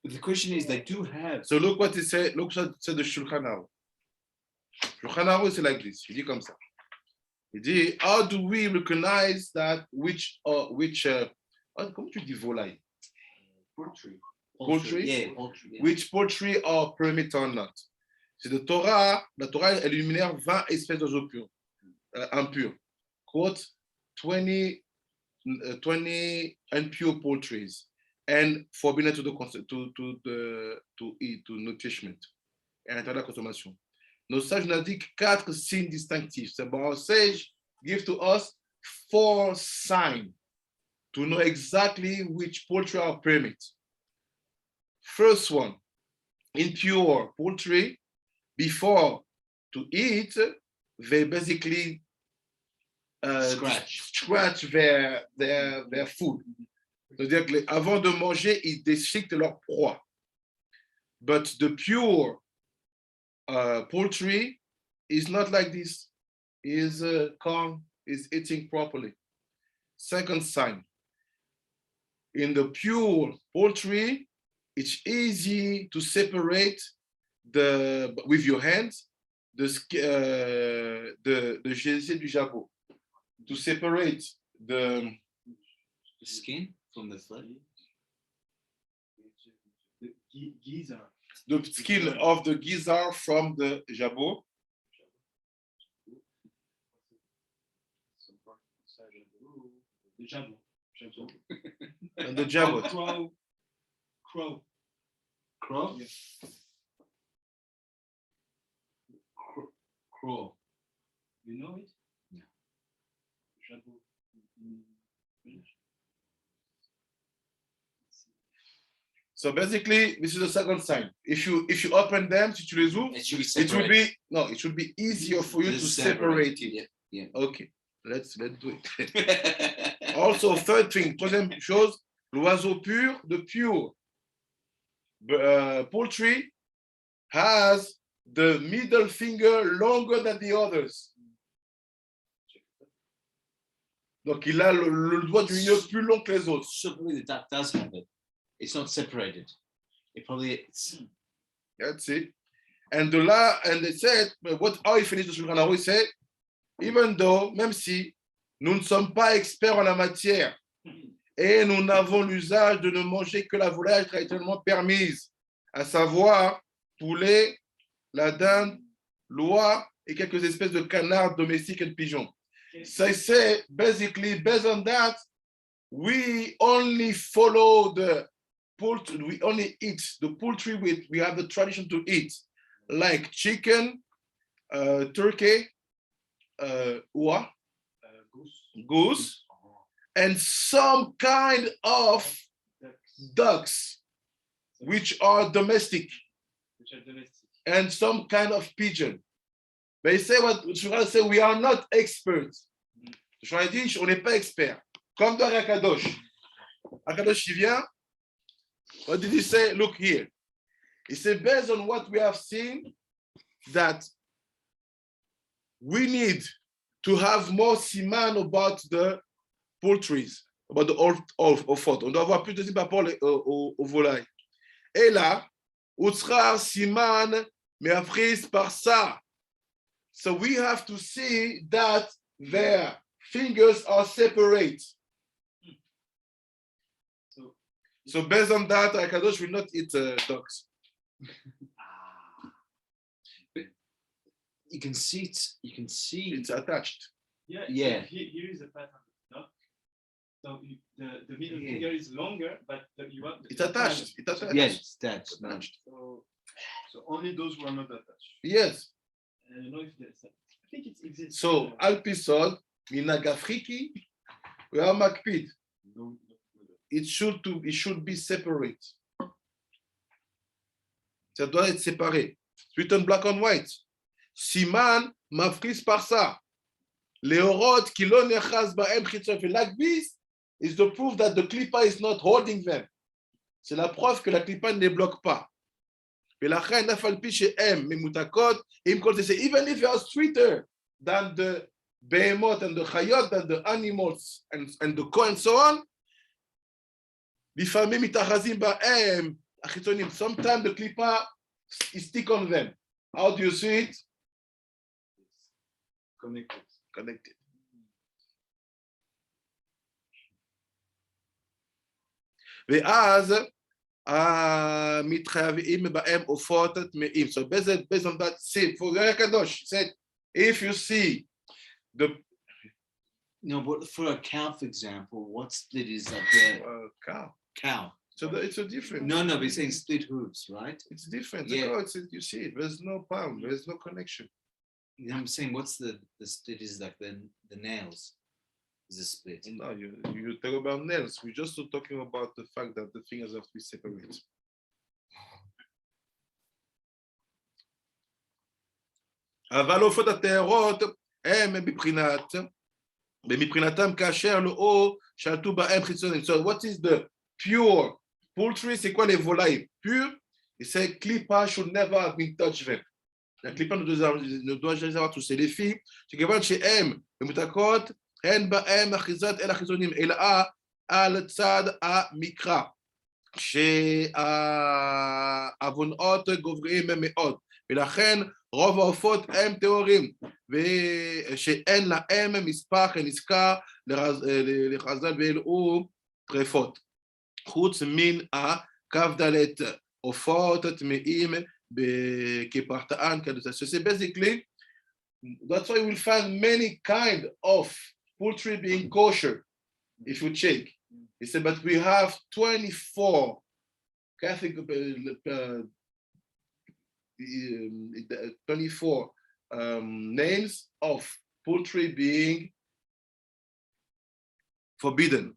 [SPEAKER 4] but the question is they do have.
[SPEAKER 1] So look what it said. Look what it said the Shulchan Aruch. Shulchan Aruch is like this. Il dit comme ça. Il dit, how do we recognize that which comment tu dis volaille?
[SPEAKER 3] Poultry.
[SPEAKER 1] Poultry?
[SPEAKER 4] Yeah, poultry. Yeah.
[SPEAKER 1] Which poultry are permitted or not? C'est la Torah elle énumère 20 espèces d'oiseaux impurs. Quote 20 impure poultries and forbidden to eat, to nourishment et interdit la consommation. Nos sages nous indiquent 4 signes distinctifs. C'est bon, our sage give to us 4 signs to know exactly which poultry are permitted. First one, impure poultry, before to eat, they basically scratch their food. C'est-à-dire qu'avant de manger, ils déchiquetent leur proie. But the pure poultry is not like this. Is calm, is eating properly. Second sign, in the pure poultry, it's easy to separate with your hands the gésier du jabot, to separate the
[SPEAKER 4] skin from the flesh.
[SPEAKER 2] geezer.
[SPEAKER 1] The skin of the gizzard from the jabot.
[SPEAKER 2] The jabot.
[SPEAKER 1] And the jabot.
[SPEAKER 2] Crow.
[SPEAKER 4] Crow?
[SPEAKER 2] Yeah.
[SPEAKER 4] Crow.
[SPEAKER 2] You know it?
[SPEAKER 4] No.
[SPEAKER 2] Jabot.
[SPEAKER 1] So basically, this is the second sign. If you open them, si tu les ouvres,
[SPEAKER 4] It should be
[SPEAKER 1] it will
[SPEAKER 4] separate.
[SPEAKER 1] be it will be easier for you to
[SPEAKER 4] Just
[SPEAKER 1] separate it.
[SPEAKER 4] Yeah.
[SPEAKER 1] Okay, let's do it. Also, third thing, troisième chose, l'oiseau pur, the pure poultry has the middle finger longer than the others. Donc, il a le doigt du milieu plus long que les autres.
[SPEAKER 4] Certainly the duck does have it. It's not separated. It probably is.
[SPEAKER 1] That's it. And they said, how he finished the Shulchan Aruch, he said, even though, même si nous ne sommes pas experts en la matière et nous n'avons l'usage de ne manger que la volaille traditionnellement permise, à savoir poulet, la dinde, l'oie et quelques espèces de canards domestiques et de pigeons. So I say, basically, based on that, we only follow the poultry, we only eat the poultry we have the tradition to eat, like chicken, turkey, goose, and some kind of ducks, which are domestic, and some kind of pigeon. They say what Shura say, we are not experts. Shura dit, on n'est pas expert. Comme dans Akadosh. Akadosh, il vient. What did he say? Look here. He said, based on what we have seen, that we need to have more siman about the poultries, about the Ofot. On doit avoir plus de siman par rapport aux volailles. Et là, Utsrar siman me'afris par ça. So we have to see that their fingers are separate. So based on that, Akadosh will not eat dogs.
[SPEAKER 4] You can see it. You can see
[SPEAKER 1] It's attached.
[SPEAKER 2] Yeah.
[SPEAKER 4] Yeah.
[SPEAKER 2] Here is a pattern of duck. So the middle finger is longer, but you have
[SPEAKER 1] It's attached. It's attached.
[SPEAKER 4] Yes, that's
[SPEAKER 1] Attached.
[SPEAKER 3] So only those who are not attached.
[SPEAKER 1] Yes.
[SPEAKER 2] I don't know if there's. I think it exists.
[SPEAKER 1] So al pisod minagafriki we are makpid.
[SPEAKER 3] No.
[SPEAKER 1] It should be separate. Ça doit être séparé. Written black on white. Siman mafris par ça. Leorot kilo nechaz ba'em chitzof. Like this is the proof that the klipa is not holding them. C'est la preuve que la klipa ne les bloque pas. ולכן אף על פי שהם ממותקות, עם כל זה, even if they are sweeter than the Beemot and the Chayot, than the animals and the co and so on, לפעמים מתאחזים בהם החיצונים. Sometimes the klipa is stick on them. How do you see it? Connected. ואז מתחייבים בהם עופות טמאים. So based on that, see, for the Kadosh said, if you see the
[SPEAKER 4] no, but for a cow, for example, what split is up there?
[SPEAKER 1] cow. So it's a different.
[SPEAKER 4] No, but he's saying split hooves, right?
[SPEAKER 1] It's different.
[SPEAKER 4] Yeah.
[SPEAKER 1] Oh, you see it. There's no palm. There's no connection.
[SPEAKER 4] I'm saying, what's the split is like the nails is a split.
[SPEAKER 1] No, you talk about nails. We're just talking about the fact that the fingers have to be separate. אבל עופות הטהרות הם מבחינתם כאשר לאור שלטו בהם חיצוניים. So what is the pure poultry? C'est quoi les volailles pures? Il sait klipa should never have been touched them. La klipa ne doit jamais avoir touché. Les filles, שכיוון שהם במותקות, אין בהם אחיזת אל החיצונים, אלא על צד המקרא, שהעוונות גוברים מאוד, ולכן רוב העופות הם טהורים, ושאין להם מספר נזכר לחז"ל ואלו טרפות. חוץ מן הכ"ד Ofot, Tmeim, Kepartaan, Kadusa. So basically, that's why we'll find many kind of poultry being kosher if you check. He said, but we have 24 Catholic, 24 names of poultry being forbidden.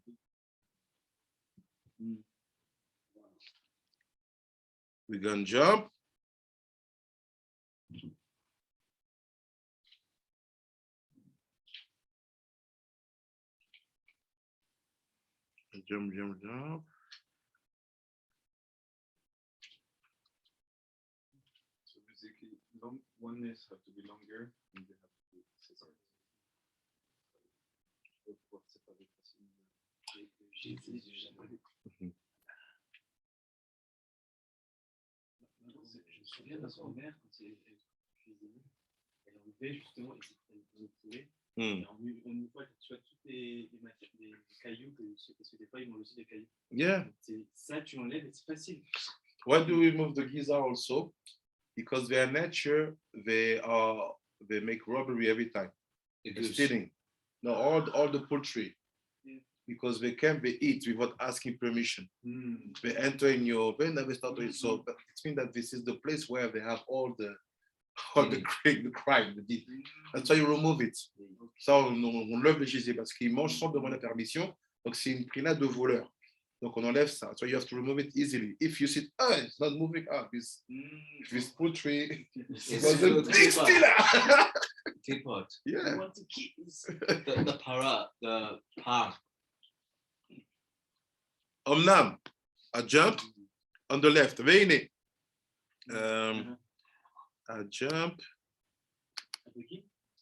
[SPEAKER 1] We're gonna jump. Jump.
[SPEAKER 3] So basically, oneness have to be longer and they have to be separate.
[SPEAKER 2] Je me souviens de son mère quand elle cuisinait, elle enlevait justement, elle pouvait. Et on y voit, tu vois, tous les cailloux, parce que des fois ils mangent aussi des cailloux.
[SPEAKER 1] Yeah.
[SPEAKER 2] Ça, tu enlèves et c'est facile.
[SPEAKER 1] Why do we move the gizzard also? Because their nature, they make robbery every time. They're stealing. No, all the poultry.
[SPEAKER 2] Yeah.
[SPEAKER 1] Because they eat without asking permission. They enter in your, they never start to eat. So it means that this is the place where they have all the crime, the deed. That's why you remove it. Ça, on lève le gizier parce qu'ils mangent sans demander la permission. Donc c'est une prinade de voleur. Donc on enlève ça. So you have to remove it easily. If you see, it's not moving up. This poultry.
[SPEAKER 4] It's
[SPEAKER 1] a big stealer.
[SPEAKER 4] Teapot.
[SPEAKER 1] Yeah.
[SPEAKER 2] You want to keep this.
[SPEAKER 4] The par.
[SPEAKER 1] Omnam, I jumped on the left. Veine. I jump.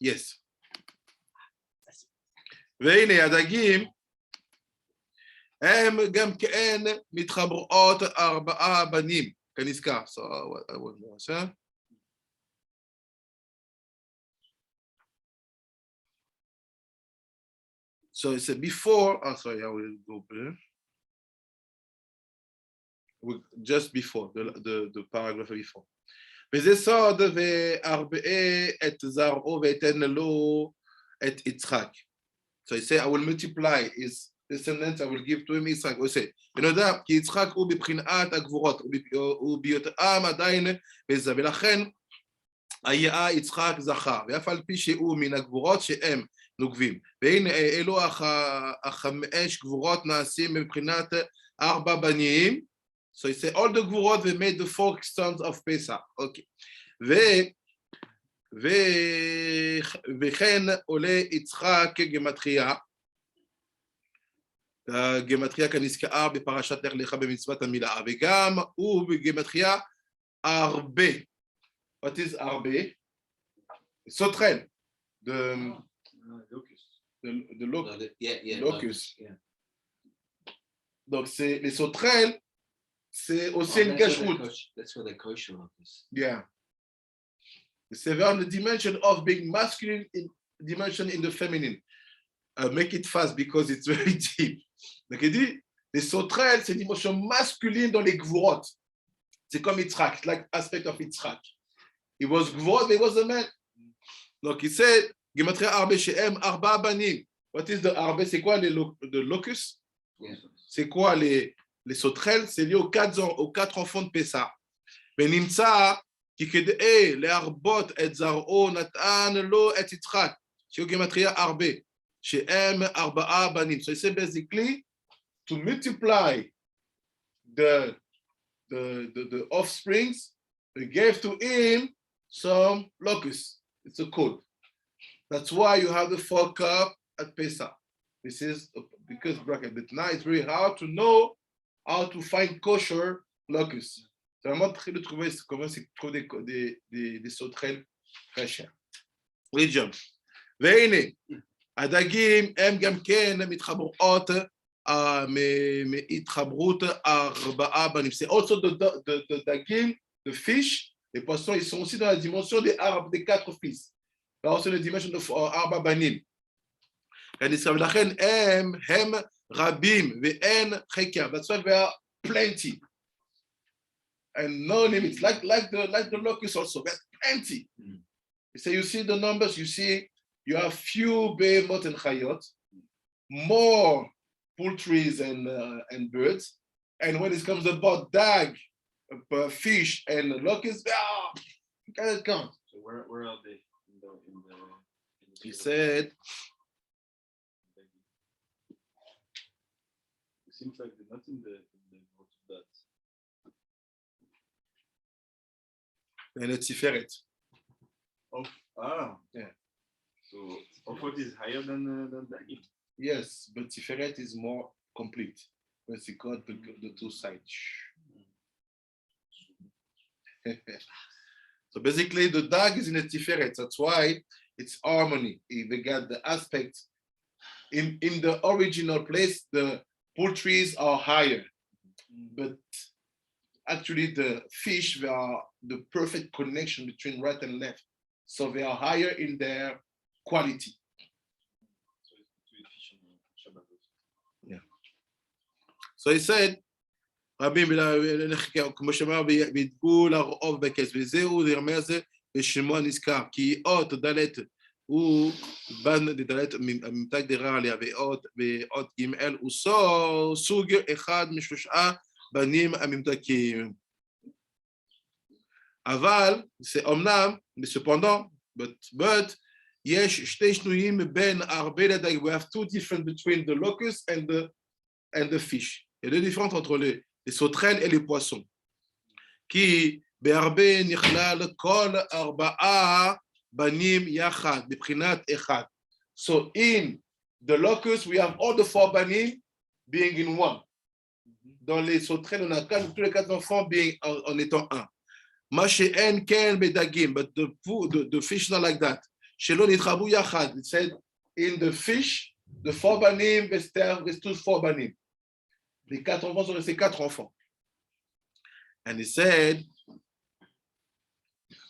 [SPEAKER 1] Yes. והנה הדגים הם גם כן מתחברות 4 בנים, כנזכר. So I will do So it's before, sorry, I will go there. Just before, the paragraph before. וזה סוד וארבעה את זרעו ואתן לו את יצחק. So he said, I will multiply his descendants, I will give to him יצחק. הוא say, ונודע, כי יצחק הוא בבחינת הגבורות, וביותם עדיין בזה, ולכן היה יצחק זכר, ואף על פי שהוא מן הגבורות שהם נוגבים. והנה אלו 5 גבורות נעשים מבחינת 4 בנים. So he said, all the gvurot, they made the 4 sons of Pesach. Okay. וכן עולה יצחק כגמטריה. גמטריה כנזכר בפרשת לך לך במצוות המילאה. וגם הוא בגמטריה הרבה. What is הרבה? סוטרל. The locust.
[SPEAKER 4] Yeah.
[SPEAKER 1] Donc c'est les sauterelles. C'est aussi une cache-route.
[SPEAKER 4] That's where the kosher is.
[SPEAKER 1] Yeah. C'est on the dimension of being masculine, dimension in the feminine. Make it fast because it's very deep. Donc il dit, les sauterelles, c'est une dimension masculine dans les gvurot. C'est comme Yitzhak, like aspect of Yitzhak. He was gvurot, he was a man. Donc il sait, Gematria Arbe Shehem, Arba Banim. What is the Arbe? C'est quoi the locus?
[SPEAKER 4] Yeah.
[SPEAKER 1] C'est quoi les sauterelles? C'est lié aux 4 enfants de Pessah. ונמצא כי כדאי להרבות את זרעו נתן לו את יצחק, שהוא גימטריה 4, שהם 4 בנים. So he said basically to multiply the offsprings, they gave to him some locusts. It's a code. That's why you have the 4 cup at Pesach. This is because bracket. But now it's very hard to know how to find kosher locusts. C'est vraiment très de trouver comment c'est trouver des sauterelles très chères. We jump. והנה, הדגים הם גם כן מתחברות מהתחברות 4 בנים. C'est also the dagin, the fish, les poissons, ils sont aussi dans la dimension des 4 fils. Là aussi la dimension de 4 בנים. ולכן הם רבים ואין חקר. That's why there are plenty. and no limits, like the locust also. There's plenty. You say you see the numbers, you see you have few Beemot and Chayot, more poultries and birds. And when it comes about dag, fish, and locusts, you cannot count.
[SPEAKER 3] So where are they in the
[SPEAKER 1] He said,
[SPEAKER 3] it seems like they're not in the boat that.
[SPEAKER 1] and it's Tiferet.
[SPEAKER 3] Yeah. So Ofot is higher than Dagin.
[SPEAKER 1] Yes, but Tiferet is more complete. Because it got the two sides. So basically, the dag is in a Tiferet. That's why it's harmony. We got the aspect. In the original place, the poultries are higher. But actually, the fish, they are the perfect connection between right and left. So they are higher in their quality. So he said, רבים כמו שאמר, וידעו לרעוב בכס, וזהו לרמז ושמו נזכר, כי אות דלת הוא בן דלת ממתק דירה עליה, ואות ג' הוא סוג אחד משלושה בנים הממתקים. אבל, זה אומנם, cependant, but, יש שתי שנויים בין הרבה לדג, we have two different between the locust and the fish. Il y a deux différences entre les sauterelles et les poissons. Qui בהרבה נכלל כל ארבעה בנים יחד, מבחינת אחד. So in the locust, we have all the four banim being in one. Dans les sauterelles, on a tous les quatre enfants en étant un. מה שאין כן בדגים, but the fish not like that. שלא נתחברו יחד. It said in the fish, the four banim, there's two four banim. Les quatre enfants sont restés quatre enfants. And he said,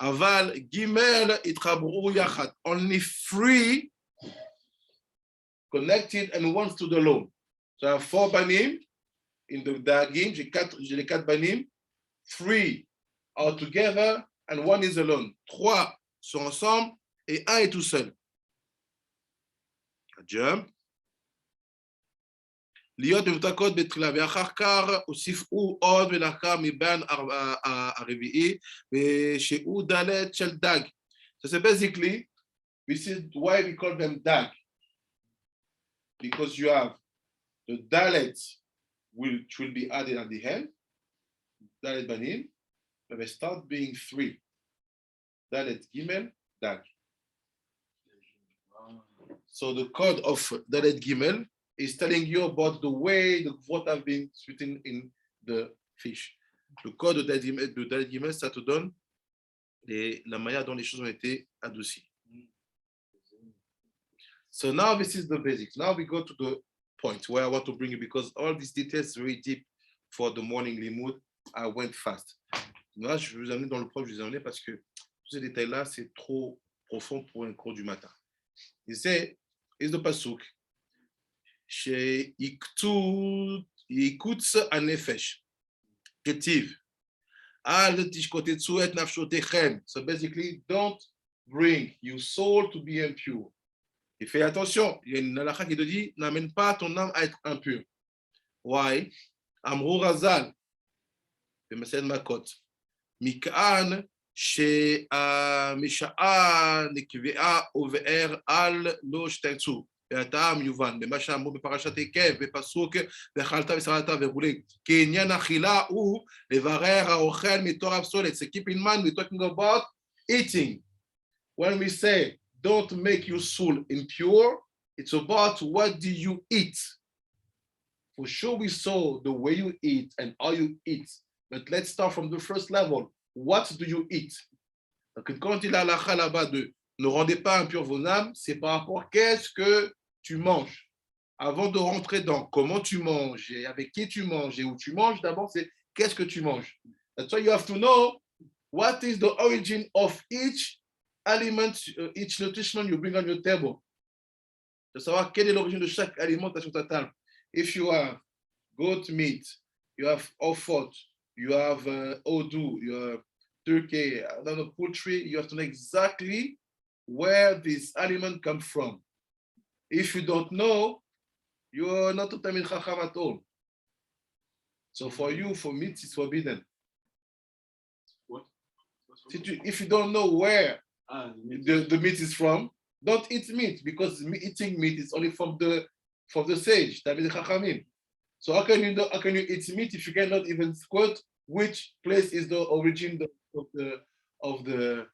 [SPEAKER 1] Aval Gimel itchabru yachat. Only three connected and one stood alone. So I have four banim in the Dagin. J'ai les quatre banim. Three are together and one is alone. Trois sont ensemble et un est tout seul. A jump. להיות מבוטקות בתחילה, ואחר כך הוסיפו עוד ולאחר מבין הרביעי, ושהוא דלת של דג. So basically, this is why we call them dag. Because you have the dalet which will be added at the end, dalet banim, but they start being three. Dalet gimel, dag. So the code of dalet gimel is telling you about the way the what have been written in the fish. Le code de Dalet Gimel, ça te donne la manière dont les choses ont été adoucies. So now this is the basics. Now we go to the point where I want to bring you, because all these details very deep for the morning limud. I went fast. Là, je vais vous amener dans le propre, je vais vous amener parce que tous ces détails-là, c'est trop profond pour un cours du matin. Il sait, is the pasuk. שיקוץ הנפש, כתיב, אל תשקוטצו את נפשותיכם. So basically, don't bring your soul to be impure. Et fais attention, il y a une halakha qui te dit, n'amène pas ton âme à être impure. Why? Amrou Razal, במסעד מכות, מכאן שהמשעה נקבעה ובאר על לא שתרצו. והטעם יובן, במה שאמרו בפרשת עקב, בפסוק ואכלת ושרדת וכולי. כי עניין אכילה הוא לברר האוכל מתור הפסולת. So keep in mind, we're talking about eating. When we say, don't make your soul impure, it's about what do you eat. For sure we saw the way you eat and how you eat. But let's start from the first level. What do you eat? Donc quand il a la là-bas de ne rendez pas impur vos âmes, c'est par rapport à qu'est-ce que tu manges. Avant de rentrer dans comment tu manges et avec qui tu manges et où tu manges, d'abord c'est qu'est-ce que tu manges. That's why you have to know what is the origin of each aliment, each nutrition you bring on your table. De savoir quelle est l'origine de chaque aliment sur ta table. If you have goat meat, you have ofot, you have Urdu, you have Turkey, I don't know, poultry, you have to know exactly where this aliment comes from. If you don't know, you are not a Tamil Chacham at all. So for you, for meat, it's forbidden.
[SPEAKER 3] What?
[SPEAKER 1] If you don't know where
[SPEAKER 3] The
[SPEAKER 1] the meat is from, don't eat meat, because eating meat is only from the sage, Tamil Chachamim. So how can you eat meat if you cannot even quote which place is the origin of the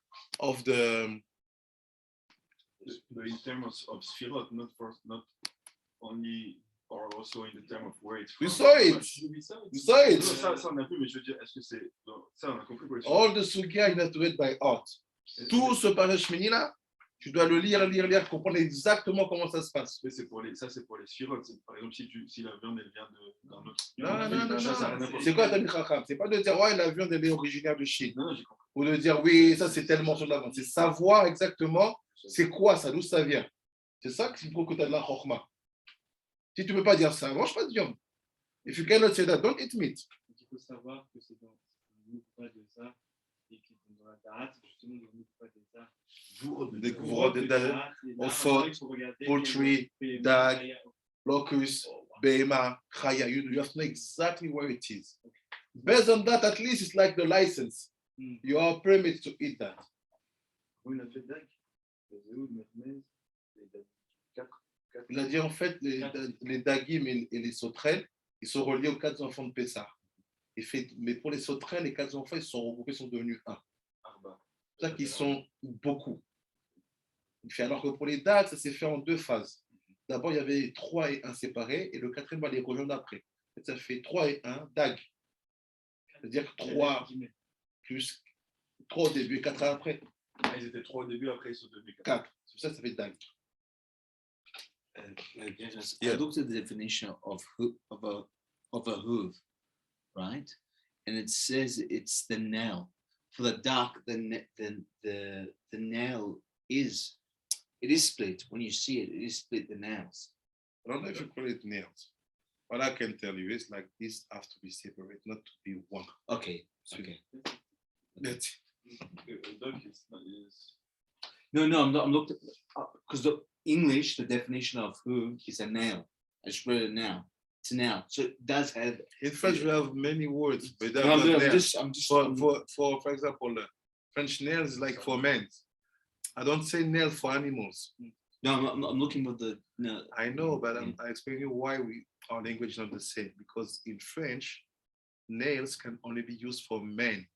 [SPEAKER 3] in terms of sfirot, not only, or also in the term of where it's from.
[SPEAKER 1] We saw it. You saw it.
[SPEAKER 3] Ça, on a vu, mais je veux dire, est-ce que c'est. Ça, on a compris pour les
[SPEAKER 1] All the sugia, you have to read by heart. Tout ce passage Shemini là, tu dois le lire, comprendre exactement comment ça se passe.
[SPEAKER 3] Mais c'est pour les sfirot. Par exemple, si la viande, elle vient d'un autre.
[SPEAKER 1] Non. C'est quoi Tamil Chacham? C'est pas de dire, ouais, la viande, elle est originaire de Chine.
[SPEAKER 3] Non, j'ai compris.
[SPEAKER 1] Ou de dire, oui, ça, c'est tellement sur la viande. C'est savoir exactement c'est quoi ça, d'où ça vient. C'est ça qu'il faut que tu as de la chokma. Si tu ne peux pas dire ça, mange pas de viande. If you cannot say that, don't eat meat.
[SPEAKER 2] Il faut savoir que c'est dans le pas de ça et que dans la date, justement, dans le pas de ça.
[SPEAKER 1] Vous Ofot, poultry, Dag, locust, Beemot, Chaya. You have to know exactly where it is. Based on that, at least it's like the license. You are permitted to eat that.
[SPEAKER 3] Oui, on a fait Dag.
[SPEAKER 1] Il a dit en fait, les Dagim et les sauterelles, ils sont reliés aux 4 enfants de Pessah. Mais pour les sauterelles, les 4 enfants, ils sont regroupés, sont devenus un. C'est ça qu'ils sont beaucoup. Alors que pour les Dag, ça s'est fait en 2 phases. D'abord, il y avait 3 et 1 séparés, et le 4e va les rejoindre après. Ça fait 3 et 1, Dag. C'est-à-dire 3 plus 3 au début et 4 après.
[SPEAKER 3] Ils étaient 3 au début, après ils sont devenus
[SPEAKER 1] 4. C'est ça, ça fait Dag.
[SPEAKER 4] I looked at the definition of a hoof, right? And it says it's the nail. For the duck, the nail is split. When you see it, it is split the nails.
[SPEAKER 1] I don't know if you call it nails. What I can tell you is like this have to be separate, not to be one.
[SPEAKER 4] Okay.
[SPEAKER 1] That's
[SPEAKER 4] No, I'm looking because the English, the definition of hoof is a nail. I just read it now. It's a nail. So it does have.
[SPEAKER 1] in French we have many words, but
[SPEAKER 4] No, I'm just
[SPEAKER 1] for example, French nails is like for men. I don't say nail for animals.
[SPEAKER 4] No, I'm looking at the no.
[SPEAKER 1] I know, but I explain you why our language is not the same. Because in French, nails can only be used for men,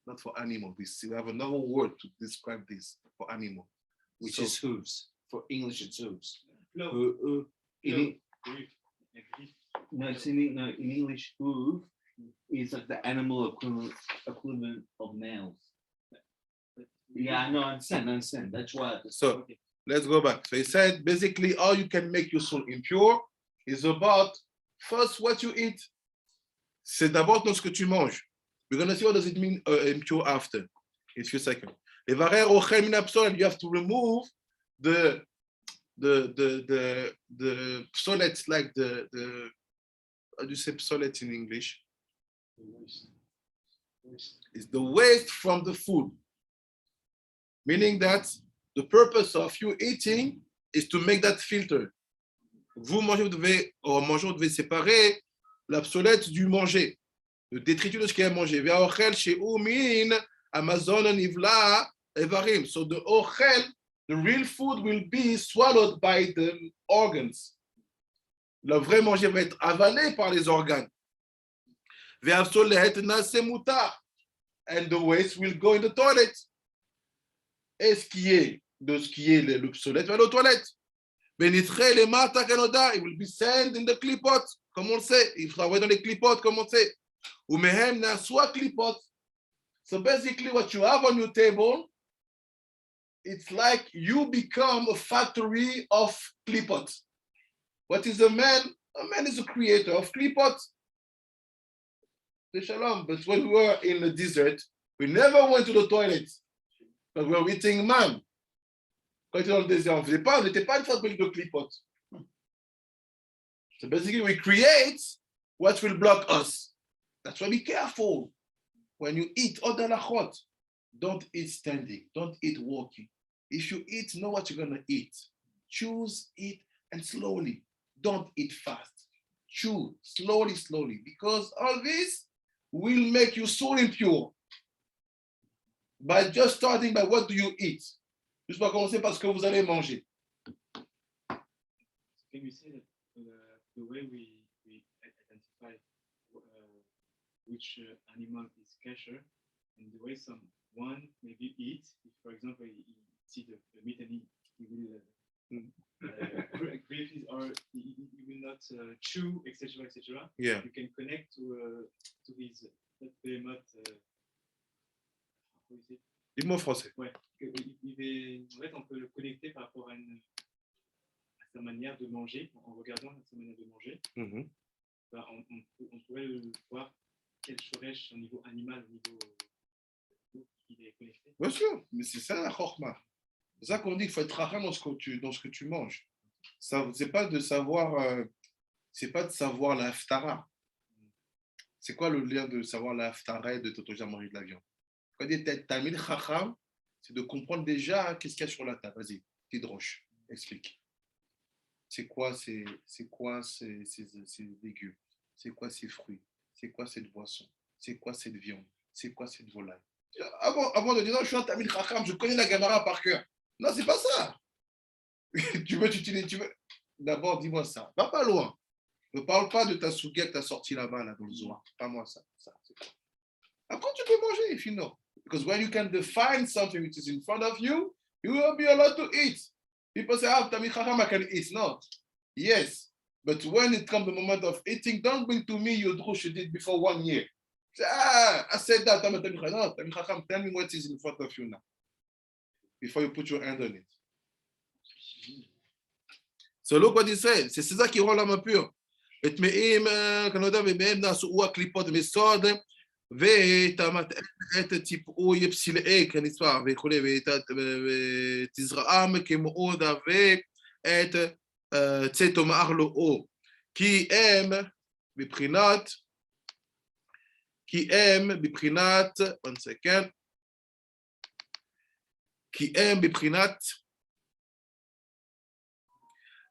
[SPEAKER 1] not for animals. We have another word to describe this for animal,
[SPEAKER 4] Which is hooves. For English, it's hooves.
[SPEAKER 2] Fleur.
[SPEAKER 4] No, in English, hoof is like the animal equivalent of nails. Yeah, no, I understand. That's why.
[SPEAKER 1] So let's go back. So he said basically all you can make your soul impure is about first what you eat. C'est d'abord dans ce que tu manges. We're gonna see what does it mean impure after in a few seconds. You have to remove the psolet, like the how do you say psolet in English? It's the waste from the food. Meaning that the purpose of you eating is to make that filter. Vous mangez, vous devez séparer l'obsolète du manger, le détritus de ce qui est mangé. So the ochel, the real food will be swallowed by the organs. Le vrai manger va être avalé par les organes. And the waste will go in the toilet. Et ce qui est l'obsolète va aller aux toilettes. It will be sent in the clipot, comme on le sait. Il faut envoyer dans les clipotes, comme on le sait. So basically what you have on your table, it's like you become a factory of clipot. What is a man? A man is a creator of clipot. Shalom. But when we were in the desert, we never went to the toilet. Because we were eating man. Quand on était dans le désert, on n'était pas une fabrique de clipot. So basically we create what will block us. That's why be careful. when you eat, all the halachot, don't eat standing, don't eat walking. If you eat, know what you're going to eat. Choose, eat, and slowly. Don't eat fast. Chew, slowly, slowly. Because all this will make you so impure. By just starting by what do you eat. Juste pas commencer par ce que vous allez manger.
[SPEAKER 2] Can we say that the way we identify which animal is kosher, and the way someone maybe eats, if for example he see the meat and he will grieve or he will not chew, etc., etc.
[SPEAKER 1] Yeah.
[SPEAKER 2] You can connect to his Beemot.
[SPEAKER 1] Dis-moi français.
[SPEAKER 2] Ouais. En fait, on peut le connecter par rapport à sa manière de manger, en regardant sa manière de manger.
[SPEAKER 1] Mm-hmm.
[SPEAKER 2] Ben, on pourrait voir quel serait son niveau animal, au niveau il est connecté.
[SPEAKER 1] Bien sûr, mais c'est ça la chorma. C'est ça qu'on dit qu'il faut être rachan dans ce que tu manges. Ça, c'est pas de savoir la haftara. C'est quoi le lien de savoir la haftara et de t'autoriser à manger de la viande? Quand on dit tamid chacham, c'est de comprendre déjà qu'est-ce qu'il y a sur la table. Vas-y, t'hydroche, explique. C'est quoi ces légumes? C'est quoi ces fruits? C'est quoi cette boisson? C'est quoi cette viande? C'est quoi cette volaille? Avant de dire non, je suis un tamid chacham, je connais la Gemara par cœur. Non, c'est pas ça. tu veux. D'abord, dis-moi ça. Va pas loin. Ne parle pas de ta souguette que tu as sortie là-bas, là, dans le zohar. Pas moi ça. C'est quoi? Après, tu peux manger, if you know. Because when you can define something which is in front of you, you will be allowed to eat. People say, tamid chacham, I can eat. No. Yes. But when it comes the moment of eating, don't bring to me your drush you did before 1 year. Say, I said that. No, tamid chacham, tell me what is in front of you now. Before you put your hand on it. So look what he said. C'est ça qui rend l'âme pure. וטמאים כנודע ובהם נעשו הקליפות וסוד ואת טיפאוי פסילאי כנצפה וכו' ותזרעם כמאוד ואת צאתו מאכלו כי הם בבחינת one second כי הם בבחינת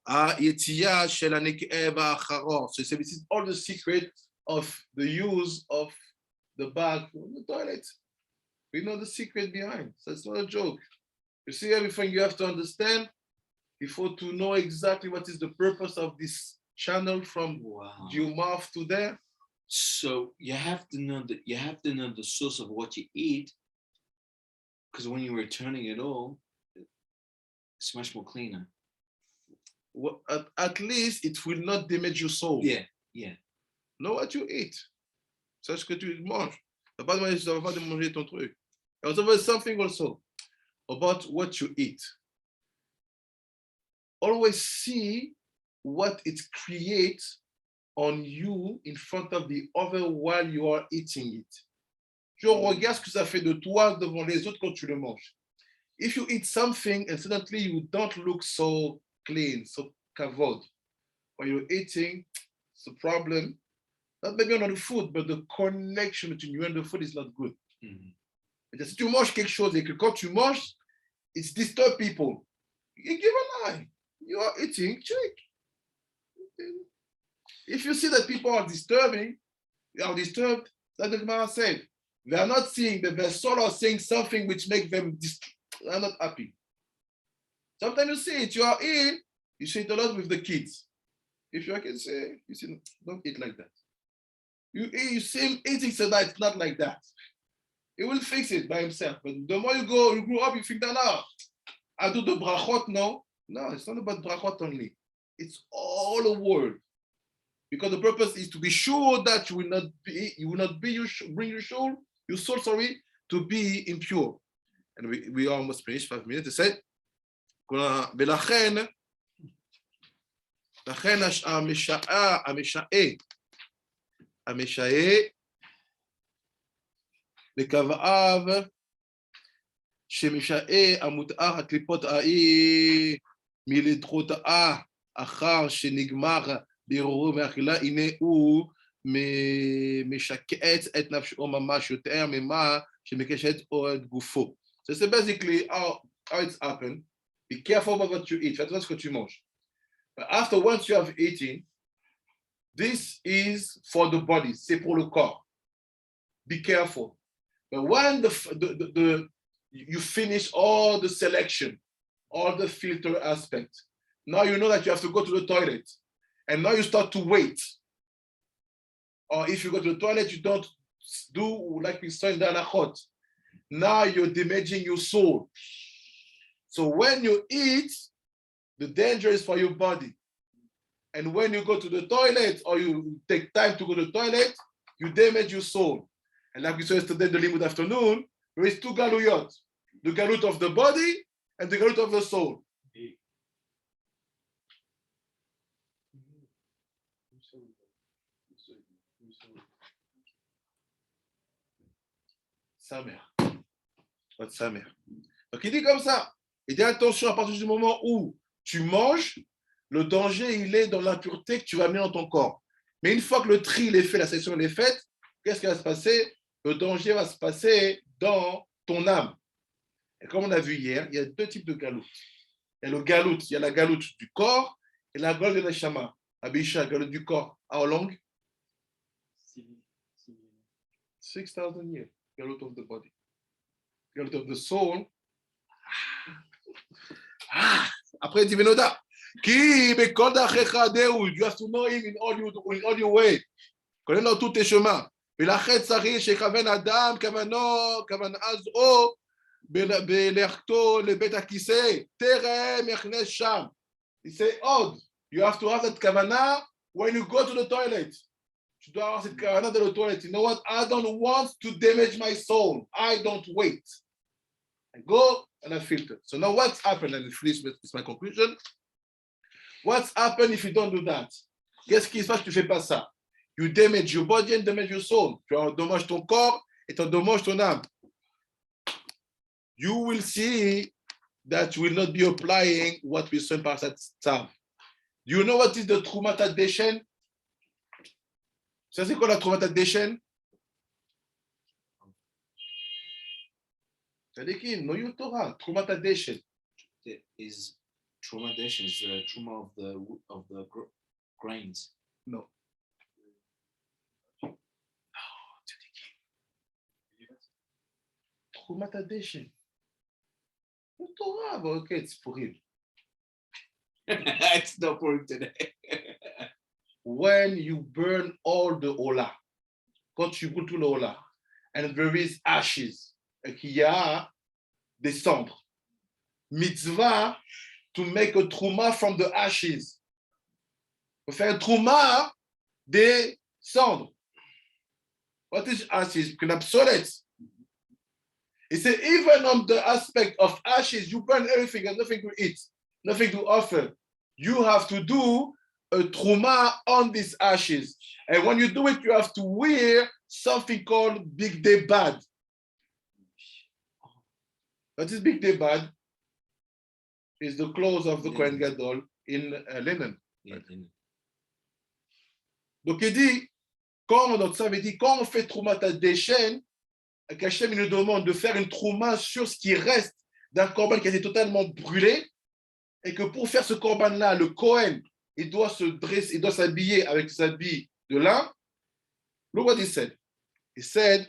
[SPEAKER 1] היציאה של הנקעה והאחרון. So this is all the secret of the use of the bag in the toilet. We know the secret behind. So it's not a joke. You see everything you have to understand before to know exactly what is the purpose of this channel from your mouth to there.
[SPEAKER 4] So you have to know the source of what you eat, because when you're returning it all, it's much more cleaner.
[SPEAKER 1] Well, at least it will not damage your soul.
[SPEAKER 4] Yeah.
[SPEAKER 1] Know what you eat. Sache ce que tu manges. Ça va pas de manger ton truc. And also something also about what you eat. Always see what it creates on you in front of the other while you are eating it. Je regarde ce que ça fait de toi devant les autres quand tu le manges. If you eat something and suddenly you don't look so clean, so kavod, when you're eating, it's a problem. Not maybe on the food, but the connection between you and the food is not good. Mm-hmm. Si tu manges quelque chose et que quand tu manges, it disturbs people. You give an eye. You are eating, check. If you see that people are disturbed, like the Gemara said, they are not seeing that their soul are saying something which makes them they are not happy. Sometimes you see it, you are ill, you see it a lot with the kids. If you can say, you see, don't eat like that. You see him eating so that it's not like that. He will fix it by himself. But the more you grow up, you think that now, I do the brachot now. No, it's not about brachot only. It's all the world. Because the purpose is to be sure that you will not bring your soul, to be impure. And we almost finished 5 minutes. It said, ולכן המשעה לקבעיו שמשעה המותאר הקליפות ההיא מלדחותה אחר שנגמר בערעור מאכילה, הנה הוא משקץ את נפשו ממש יותר ממה שמקשט את גופו. So c'est basically how it's happened. Be careful about what you eat. Faites attention à ce que tu manges. But after once you have eaten, this is for the body. C'est pour le corps. Be careful. But when you finish all the selection, all the filter aspect, now you know that you have to go to the toilet. And now you start to wait. Or if you go to the toilet, you don't do like we saw in the Anachot. Now you're damaging your soul. So when you eat, the danger is for your body. And when you go to the toilet or you take time to go to the toilet, you damage your soul. And like we saw yesterday in the Limud afternoon, there is two galuyot. The galut of the body and the galut of the soul. Sa mère. Votre sa mère. Donc il dit comme ça. Il dit attention, à partir du moment où tu manges, le danger il est dans l'impureté que tu vas mettre dans ton corps. Mais une fois que le tri il est fait, la sélection elle est faite, qu'est-ce qui va se passer? Le danger va se passer dans ton âme. Et comme on a vu hier, il y a deux types de galoutes. Il y a le galout, il y a la galoute du corps et la galoute de la shama. Abisha, galoute du corps. How long? 6,000 years. Galoute of the body. Galoute of the soul. Après, il dit Benoda. Qui bekoda chechadeu. You have to know him in all your way. connais tous tes chemins. ולכן צריך שיכוון אדם כוונה זו בלכתו לבית הכיסא, טרם יכנס שם. He say עוד, you have to have that כוונה when you go to the toilet. Tu dois avoir cette כוונה dans le toilet. You know what? I don't want to damage my soul. I don't wait. I go and I filter. So now what's happened, and finish with my conclusion. What's happened if you don't do that? Qu'est-ce qui se passe si tu ne fais pas ça? You damage your body and damage your soul. Tu endommages ton corps et tu endommages ton âme. You will see that you will not be applying what we saw par cette Tsav. Do you know what is the Teruma HaDeshen? Ça c'est quoi la Teruma HaDeshen? Dagin, know your Torah. Teruma HaDeshen.
[SPEAKER 4] Is Teruma HaDeshen is the Teruma of the grains.
[SPEAKER 1] No. Teruma HaDeshen. The Torah, but okay, it's for him.
[SPEAKER 4] It's not for him today.
[SPEAKER 1] When you burn all the ola, quand tu brûles tout le ola, and there is ashes, et qu'il y a des cendres, mitzvah to make a truma from the ashes. On fait un truma des cendres. What is ashes? Can obsolete. It says even on the aspect of ashes, you burn everything, there's nothing to eat, nothing to offer. You have to do a truma on these ashes. And when you do it, you have to wear something called Big Day Bad. What is Big Day Bad? Is the clothes of the Kohen Gadol in linen.
[SPEAKER 4] Yeah.
[SPEAKER 1] Donc il dit, quand notre Tsav dit, quand on fait Teruma HaDeshen, qu'Hachem nous demande de faire une trouma sur ce qui reste d'un korban qui a été totalement brûlé, et que pour faire ce korban-là, le Kohen, il doit se dresser, il doit s'habiller avec ses habits de lin. Look what he said. He said,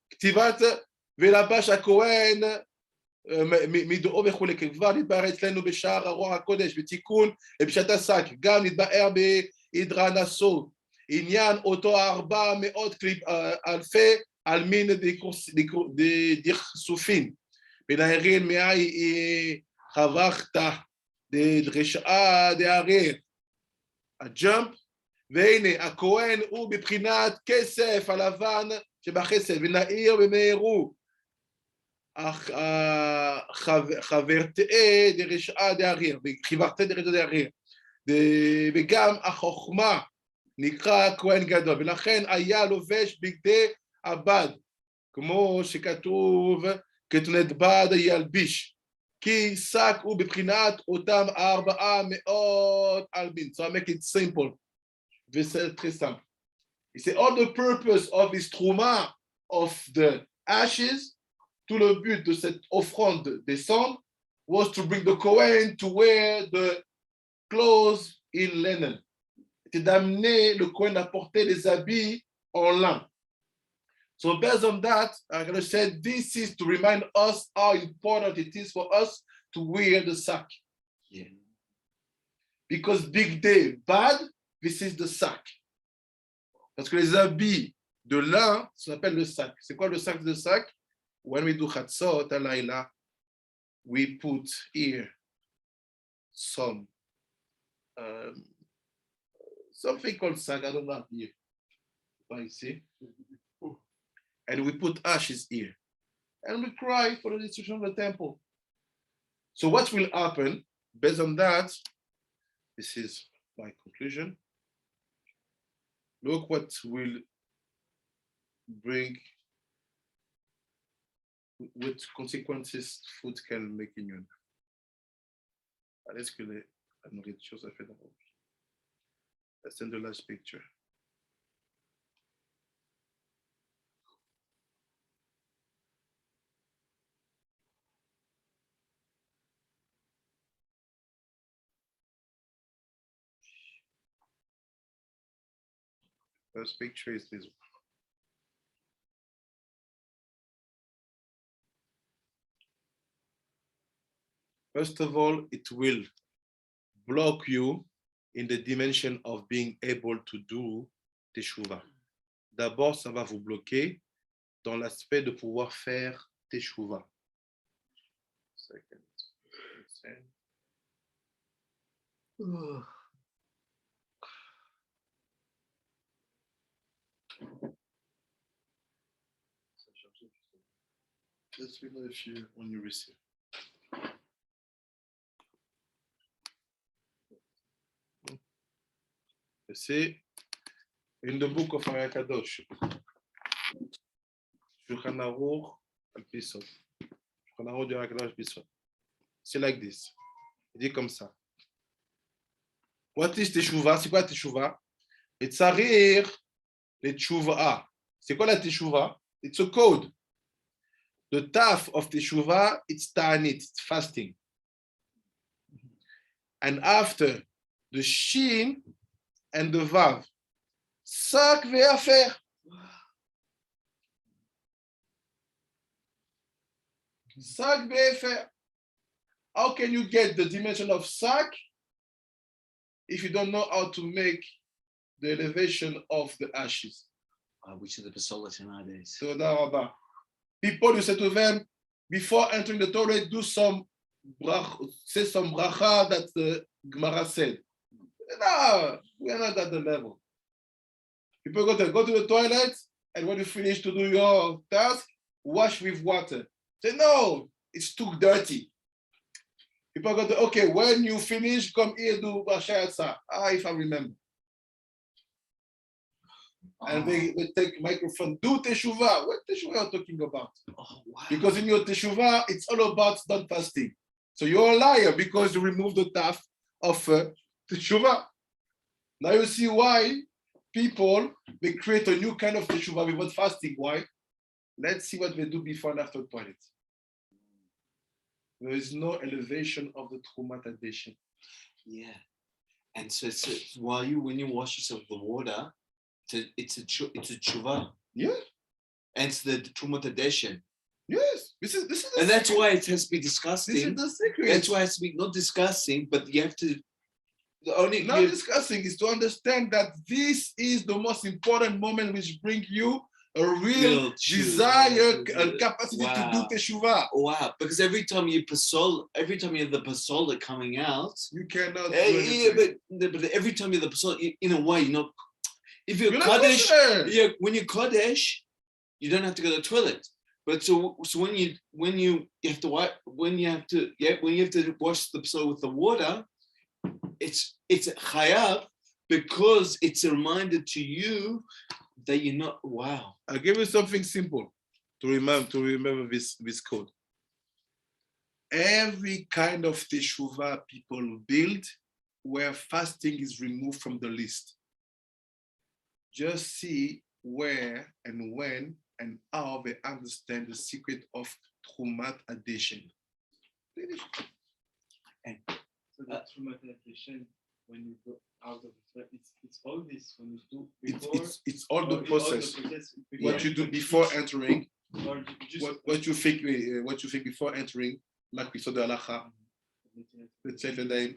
[SPEAKER 1] כתיבת ולבש הכהן מדעו וכולי, כבר נתבהר אצלנו בשער הרוח הקודש, בתיקון לפשט השק, גם נתבהר בהידרנסות, עניין אותו 400 אלפי עלמין דכסופין, בנהרין מאי חבכת דרשעה דהריר, הג'אמפ, והנה הכהן הוא בבחינת כסף הלבן שבחסד, ונעיר במהרו, חברתאי דרשעה דהריר, חברתאי דרשעה דהריר, וגם החוכמה נקרא כהן גדול, ולכן היה לובש בגדי הבד, כמו שכתוב כתונת בד ילביש, כי שק הוא בבחינת אותם 400 אלבין. So I make it simple. C'est très simple. He said, all the purpose of this Teruma of the ashes, tout le but de cette offrande des cendres, was to bring the Kohen to wear the clothes in linen. C'était d'amener le Kohen à porter les habits en lin. So based on that, I'm going to say this is to remind us how important it is for us to wear the sack.
[SPEAKER 4] Yeah.
[SPEAKER 1] Because big day, bad, this is the sack. Parce que les habits de lin, ça s'appelle le sac. C'est quoi le sac de sac? When we do HaMitsvot, Alayla, we put here some something called sack. I don't know here. You see? And we put ashes here. And we cry for the destruction of the temple. So what will happen based on that? This is my conclusion. Look what will bring, what consequences food can make in you. Est-ce que la nourriture ça fait dans votre vie? Let's send the last picture. First picture is this one. First of all, it will block you in the dimension of being able to do Teshuva. D'abord, ça va vous bloquer dans l'aspect de pouvoir faire Teshuva. Second. Just know if you when you receive. C'est in the book of HaKadosh. Shulchan Aruch al-Pisot. Shulchan Aruch de HaKadosh al-Pisot. C'est like this. Il dit comme ça. What is Teshuva? C'est quoi Teshuva? It's a rire le Teshuva. C'est quoi la Teshuva? It's a code. The Tav of Teshuva, it's Ta'anit, it's fasting. And after the Shin and the Vav, Sak ve'afer. Sak ve'afer. How can you get the dimension of Sak if you don't know how to make the elevation of the ashes?
[SPEAKER 4] Which is the Basolit nowadays.
[SPEAKER 1] So people, you say to them, before entering the toilet, do some say some bracha that the Gemara said. No, we are not at the level. People go to the toilet, and when you finish to do your task, wash with water. Say, no, it's too dirty. People go to, okay, when you finish, come here, do Bashayatsa. If I remember. And they take microphone, do Teshuva. What Teshuva are you talking about?
[SPEAKER 4] Oh, wow.
[SPEAKER 1] Because in your Teshuva, it's all about not fasting. So you're a liar because you remove the Tav of Teshuva. Now you see why people, they create a new kind of Teshuva without fasting. Why? Let's see what they do before and after toilet. There is no elevation of the Teruma HaDeshen.
[SPEAKER 4] Yeah. And so when you wash yourself with the water, it's a tshuva.
[SPEAKER 1] Yeah.
[SPEAKER 4] And it's the Teruma HaDeshen.
[SPEAKER 1] Yes. This is
[SPEAKER 4] and that's why it has to be disgusting.
[SPEAKER 1] This is the secret.
[SPEAKER 4] That's why it has to be not disgusting, but you have to
[SPEAKER 1] discussing is to understand that this is the most important moment which brings you a real desire and capacity to do Teshuva.
[SPEAKER 4] Wow, because every time you have the pasola coming out,
[SPEAKER 1] you cannot
[SPEAKER 4] but every time you have the pasola, in a way, you're not. If you're Kodesh, when you're Kodesh, you don't have to go to the toilet. But so when you have to wash the pasola with the water, it's chayav because it's a reminder to you that you're not. Wow.
[SPEAKER 1] I'll give you something simple to remember this code. every kind of Teshuva people build where fasting is removed from the list. Just see where and when and how they understand the secret of Trumat HaDeshen.
[SPEAKER 2] So the Teruma HaDeshen, when you go out of the it's all this when you do before.
[SPEAKER 1] It's all the process. What you do before entering, what you think before entering, like we saw the halacha,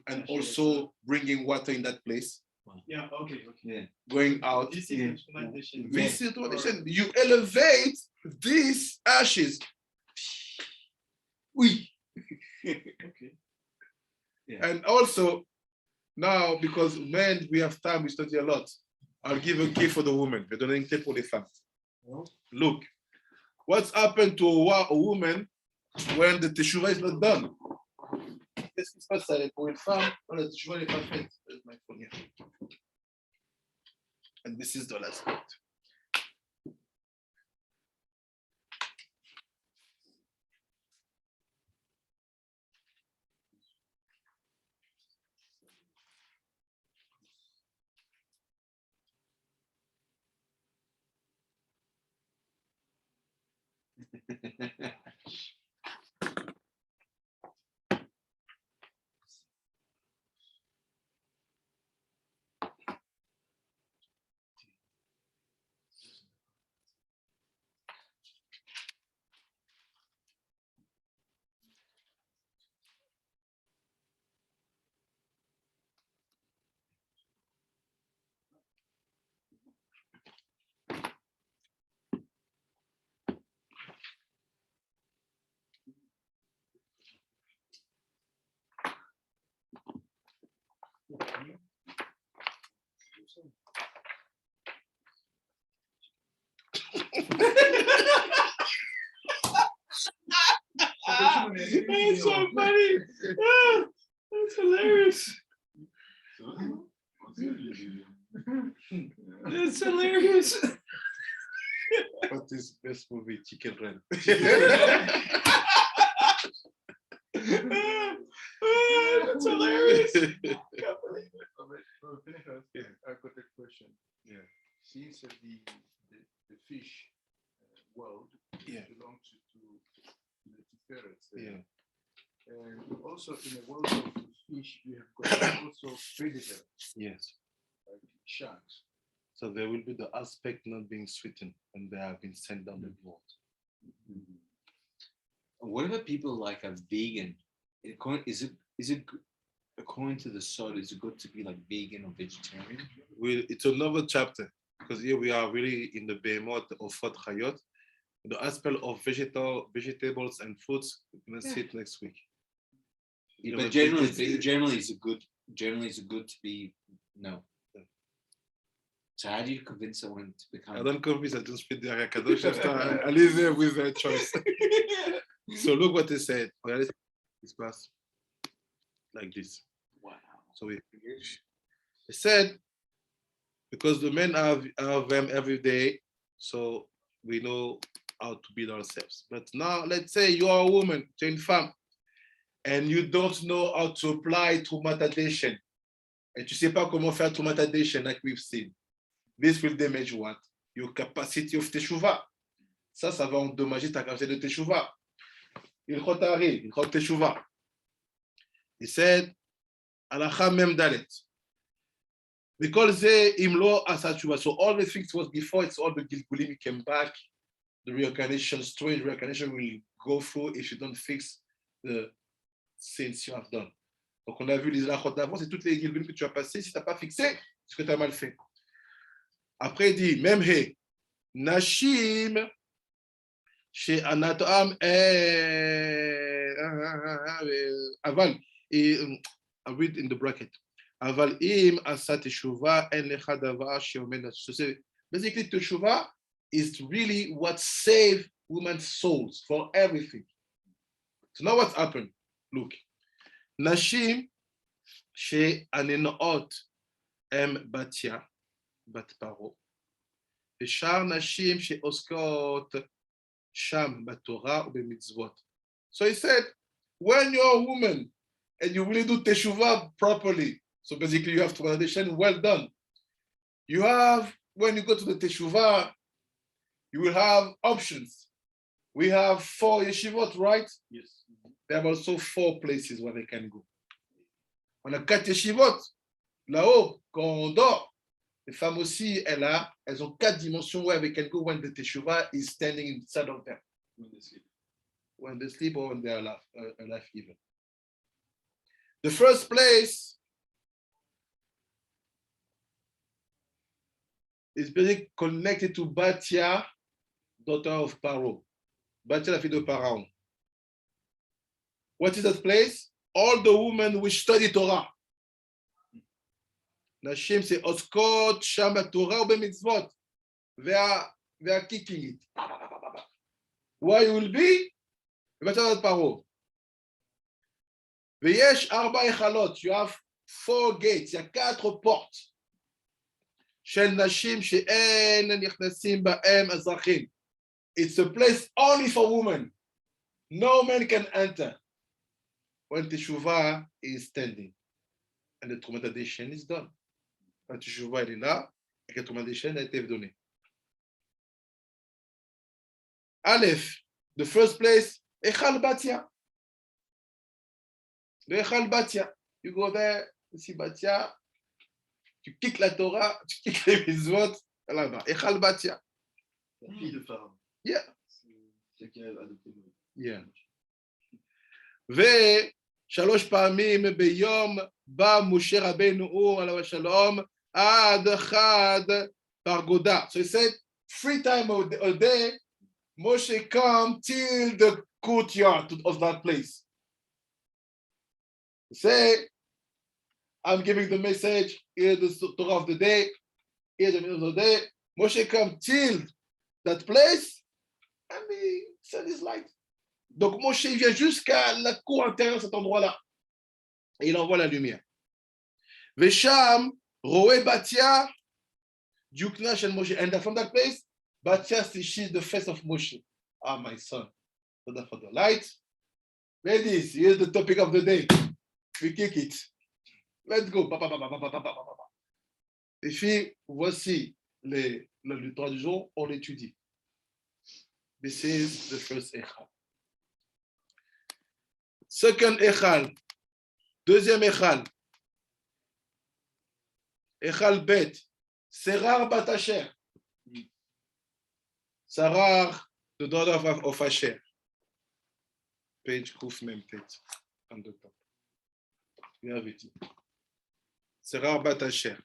[SPEAKER 1] and also bringing water in that place.
[SPEAKER 2] Yeah. Okay.
[SPEAKER 4] Yeah.
[SPEAKER 1] Going out.
[SPEAKER 2] This is Teruma HaDeshen.
[SPEAKER 1] This is what they said. You elevate these ashes. Oui.
[SPEAKER 2] Okay.
[SPEAKER 4] Yeah.
[SPEAKER 1] And also, now, because men, we have time, we study a lot. I'll give a gift for the woman. Je donne une clé pour les femmes. Look, what's happened to a woman when the Teshuva is not done? Qu'est-ce qui se passe pour une femme quand la Teshuva n'est pas faite? There's my phone here. And this is the last part.
[SPEAKER 4] It's so funny. Ah, that's hilarious. That's hilarious.
[SPEAKER 1] What is best movie? Chicken Run.
[SPEAKER 4] That's hilarious. Can't believe it.
[SPEAKER 6] I've got a question.
[SPEAKER 1] Yeah.
[SPEAKER 6] Since the fish world belongs to the Tiferes,
[SPEAKER 1] Yeah.
[SPEAKER 6] and also in the world of the fish, we have got also predators
[SPEAKER 1] Yes.
[SPEAKER 6] like sharks.
[SPEAKER 1] So there will be the aspect not being sweetened when they have been sent down the road.
[SPEAKER 4] What about people like a vegan? Is it according to the soul? Is it good to be like vegan or vegetarian?
[SPEAKER 1] It's another chapter because here we are really in the Beemot, the Ofot Chayot. The aspect of vegetables and fruits, we're gonna see it next week.
[SPEAKER 4] But generally, is it good? Generally, is it good to be no? So how do you convince someone to become?
[SPEAKER 1] I don't convince, I don't speak derrière Kadosh after I leave there with a choice. So look what he said. It's past like this.
[SPEAKER 4] Wow.
[SPEAKER 1] So he said, because the men have them every day, so we know how to build ourselves. But now, let's say you are a woman, you're une femme, and you don't know how to apply Trumat HaDeshen, and tu sais pas comment faire Trumat HaDeshen, like we've seen. This will damage what? Your capacity of Teshuva. Ça va endommager ta capacité de Teshuva. Il chot Teshuva. He said, Alacha Mem Dalet. Because they imlo asa Teshuva. So all the things was before, it's all the Gilgulim came back. The reincarnation, strange reincarnation will go through if you don't fix the sins you have done. Donc on a vu les halachot d'avant, c'est toutes les Gilgulim que tu as passées. Si tu n'as pas fixé, c'est ce que tu as mal fait. Après, il dit, même he, Nashim, chez Anatam, Aval, I read in the bracket, Aval im asat teshuva en lecha davar sheomen. So basically, teshuva is really what saves women's souls for everything. So now what's happened? Look, Nashim, chez Anenot, Batia. בת פרעה, ושאר נשים שעוסקות שם בתורה ובמצוות. So he said, when you're a woman and you really do Teshuva properly, so basically you have to HaDeshen, well done. You have, when you go to the Teshuva, you will have options. We have 4 yeshivot, right?
[SPEAKER 3] Yes.
[SPEAKER 1] There are also 4 places where they can go. On a 4 yeshivot. Là-haut, quand on dort, les femmes aussi, elles ont 4 dimensions where they can go when the Teshuva is standing inside of them.
[SPEAKER 3] When they sleep.
[SPEAKER 1] When they sleep or when they are alive even. The first place is very connected to Batia, daughter of Paro. Batia, la fille de Pharaon. What is that place? All the women which study Torah. Nashim c'est Oskot, Shama Torah ou HaMitsvot. They are kicking it. Where you will be? Batia Paro. ויש 4 היכלות, you have 4 gates, il y a 4 portes. של נשים שאין נכנסים בהם אזרחים. It's a place only for women. No man can enter when Teshuva is standing. And the Teruma HaDeshen is done. Quand Teshuva est là, et que le Teruma HaDeshen a été donné. Aleph, the first place, Echal Batia. The Echal Batia. You go there, you see Batia, tu quittes la Torah, tu quittes les mitzvot, là-bas. Echal Batia.
[SPEAKER 3] La fille de Pharaon.
[SPEAKER 1] Yeah.
[SPEAKER 3] C'est qu'elle a adopté.
[SPEAKER 1] Yeah. ושלוש פעמים ביום בא משה רבנו עליו השלום עד חד פרגודה. So he said 3 times a day Moshe come till the courtyard of that place. He say, I'm giving the message, here's the Torah of the day, here's the middle of the day. Moshe come till that place and he said his light. Donc Moshe vient jusqu'à la cour intérieure de cet endroit-là. Et il envoie la lumière. Vesham, Roe Batia, Dukna Shel Moshe. And from that place, Batia sees the face of Moshe. Ah, my son. So that's for the light. Ladies, here's the topic of the day. We kick it. Let's go. Les filles, voici le droit du jour, on l'étudie. This is the first Echal. Second Echal. Deuxième Echal. Echal Bet. Serar bat Asher. Sarar, the daughter of Asher. Page Kuf Mem Tet. On the top. You have it. Serar bat Asher.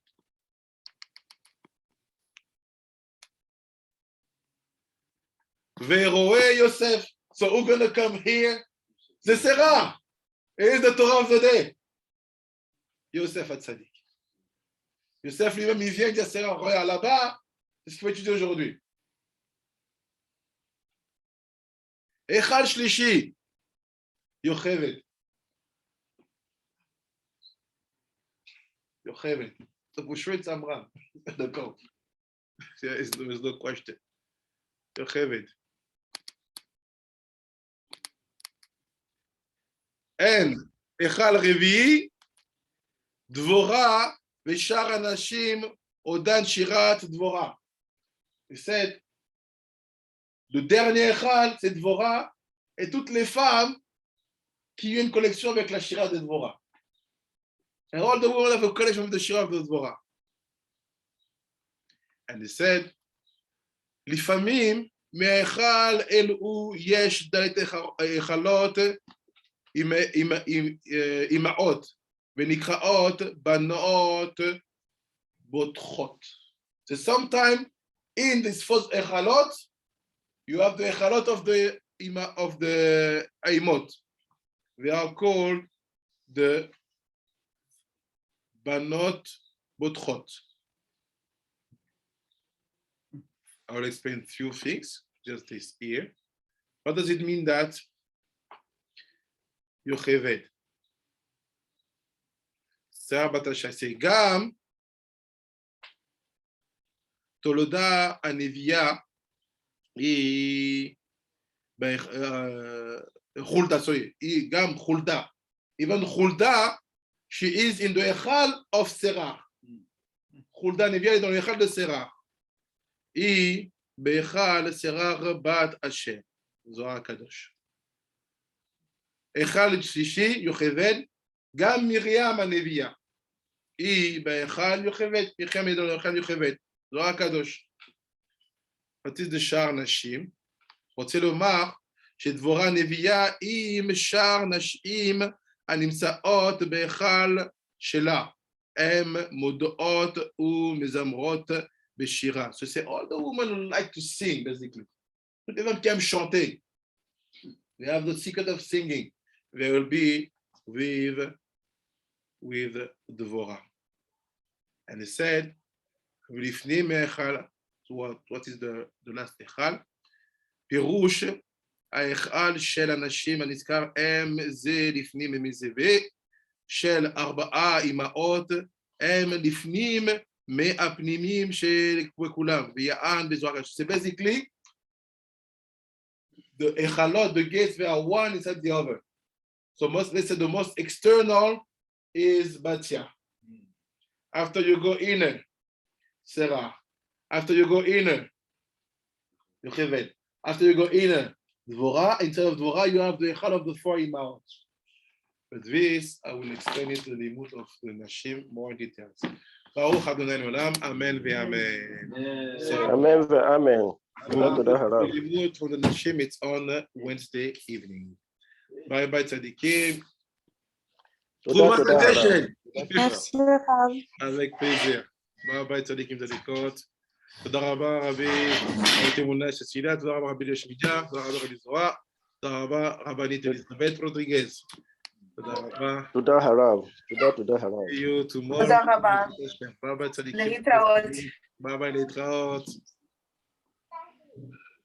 [SPEAKER 1] Veroe Yosef. So who's going to come here? The Serah. Here's the Torah of the day. Yosef Hatzadik. Yosef lui-même, il vient dire Serah, regarde là-bas, c'est ce qu'il faut étudier aujourd'hui. Echal Shlishi. Yochevet. Yochevet. So pour Shvet Samram. D'accord. There's no question. Yochevet. And Echal Revi, Dvora, Veshar Anashim, Odan Shirat Dvora. He said, le dernier Echal, c'est Dvora, et toutes les femmes qui ont une collection avec la Shirat de Dvora. And all the women have a collection with the Shirat of the Dvora. And he said, לפעמים, מהאכל אלו יש דלת היכלות, אימהות ונקראות בנות בוטחות. So sometimes in this first echalot, you have the echalot of the imot. They are called the banot botchot. I will explain a few things, just this here. What does it mean that Yochevet? Sarah Batasha, c'est Gam, Toloda Anevia, et Hulda, sorry. Gam Hulda. Even Hulda, she is in the Echal of Serach. Hulda Nevia est dans le Echal de Serach. היא בהיכל סרר בת אשר, זוהר הקדוש. היכל שלישי יוכבד, גם מרים הנביאה. היא בהיכל יוכבד, מרים בהיכל יוכבד, זוהר הקדוש. פרטיס דשאר נשים, רוצה לומר שדבורה הנביאה היא משאר נשים הנמצאות בהיכל שלה. הן מודעות ומזמרות Beshira. So say all the women who like to sing, basically. Toutes les femmes qui aiment chanter. They have the secret of singing. They will be with Devorah. And he said, what is the last echal? פירוש האכל של הנשים הנזכר הם זה לפנים ומזה של 4 אמהות הם לפנים מהפנימים של כולם, ויען בזוהר. So basically, the echalot, the gates, they are one inside the other. So let's say the most external is Batia. After you go inner, Sarah. After you go inner, Yocheved. After you go inner, Dvorah. Instead of Dvorah, you have the echal of the 4 imahot. But this, I will explain it in the Beemot of the Nashim more in details. ברוך אדוני לעולם, אמן ואמן.
[SPEAKER 7] Amen ואמן. תודה הרב.
[SPEAKER 1] Beemot for the Nashim, it's on Wednesday evening. Bye bye צדיקים.
[SPEAKER 7] תודה הרב.
[SPEAKER 8] Merci, Rav.
[SPEAKER 1] Avec plaisir. Bye bye צדיקים צדיקות. תודה רבה רבי תמונה שצילה, תודה רבה רבי ישמידיה, תודה רבה רבי זוהר, תודה רבה רבנית אליזבת רודריגז. תודה רבה.
[SPEAKER 7] תודה הרב. תודה הרב.
[SPEAKER 1] See you tomorrow.
[SPEAKER 5] תודה רבה.
[SPEAKER 1] ביי ביי צדיקים.
[SPEAKER 5] להתראות.
[SPEAKER 1] ביי ביי להתראות.